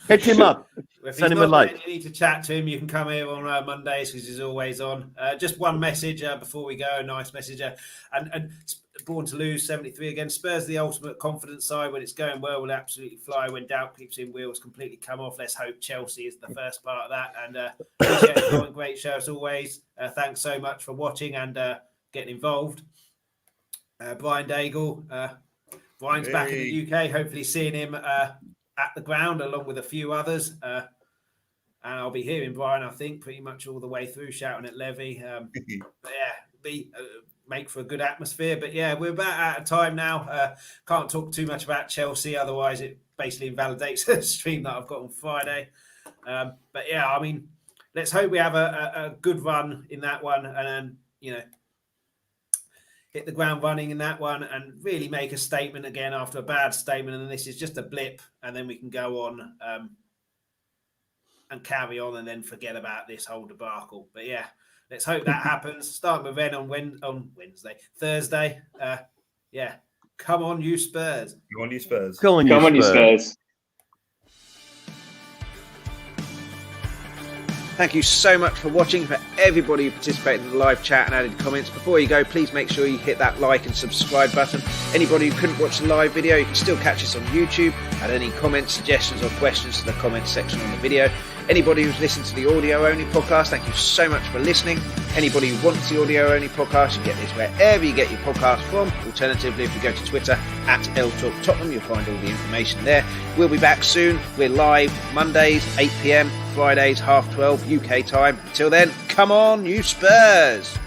D: Hit him up. Send him a like.
A: You need to chat to him. You can come here on Mondays because he's always on. Just one message before we go. A nice message. And Born to Lose 73 again. Spurs the ultimate confidence side. When it's going well, will absolutely fly. When doubt creeps in, wheels completely come off. Let's hope Chelsea is the first part of that. And appreciate it. Great show as always. Thanks so much for watching and getting involved. Brian Daigle. Brian's back in the UK. Hopefully seeing him at the ground along with a few others. And I'll be hearing Brian, I think, pretty much all the way through, shouting at Levy. Make for a good atmosphere. But yeah, we're about out of time now. Can't talk too much about Chelsea, otherwise it basically invalidates the stream that I've got on Friday. But yeah, I mean, let's hope we have a good run in that one, and then, you know, hit the ground running in that one and really make a statement again after a bad statement. And this is just a blip, and then we can go on and carry on and then forget about this whole debacle. But yeah, let's hope that happens. Starting with Ren on Thursday. Yeah, come on, you Spurs.
B: Come on, you Spurs.
C: Come on, you Spurs.
E: Thank you so much for watching, for everybody who participated in the live chat and added comments. Before you go, please make sure you hit that like and subscribe button. Anybody who couldn't watch the live video, you can still catch us on YouTube. Add any comments, suggestions or questions to the comments section on the video. Anybody who's listened to the audio-only podcast, thank you so much for listening. Anybody who wants the audio-only podcast, you get this wherever you get your podcast from. Alternatively, if you go to Twitter, at Talk Tottenham, you'll find all the information there. We'll be back soon. We're live Mondays, 8 p.m, Fridays, 12:30 UK time. Until then, come on, you Spurs!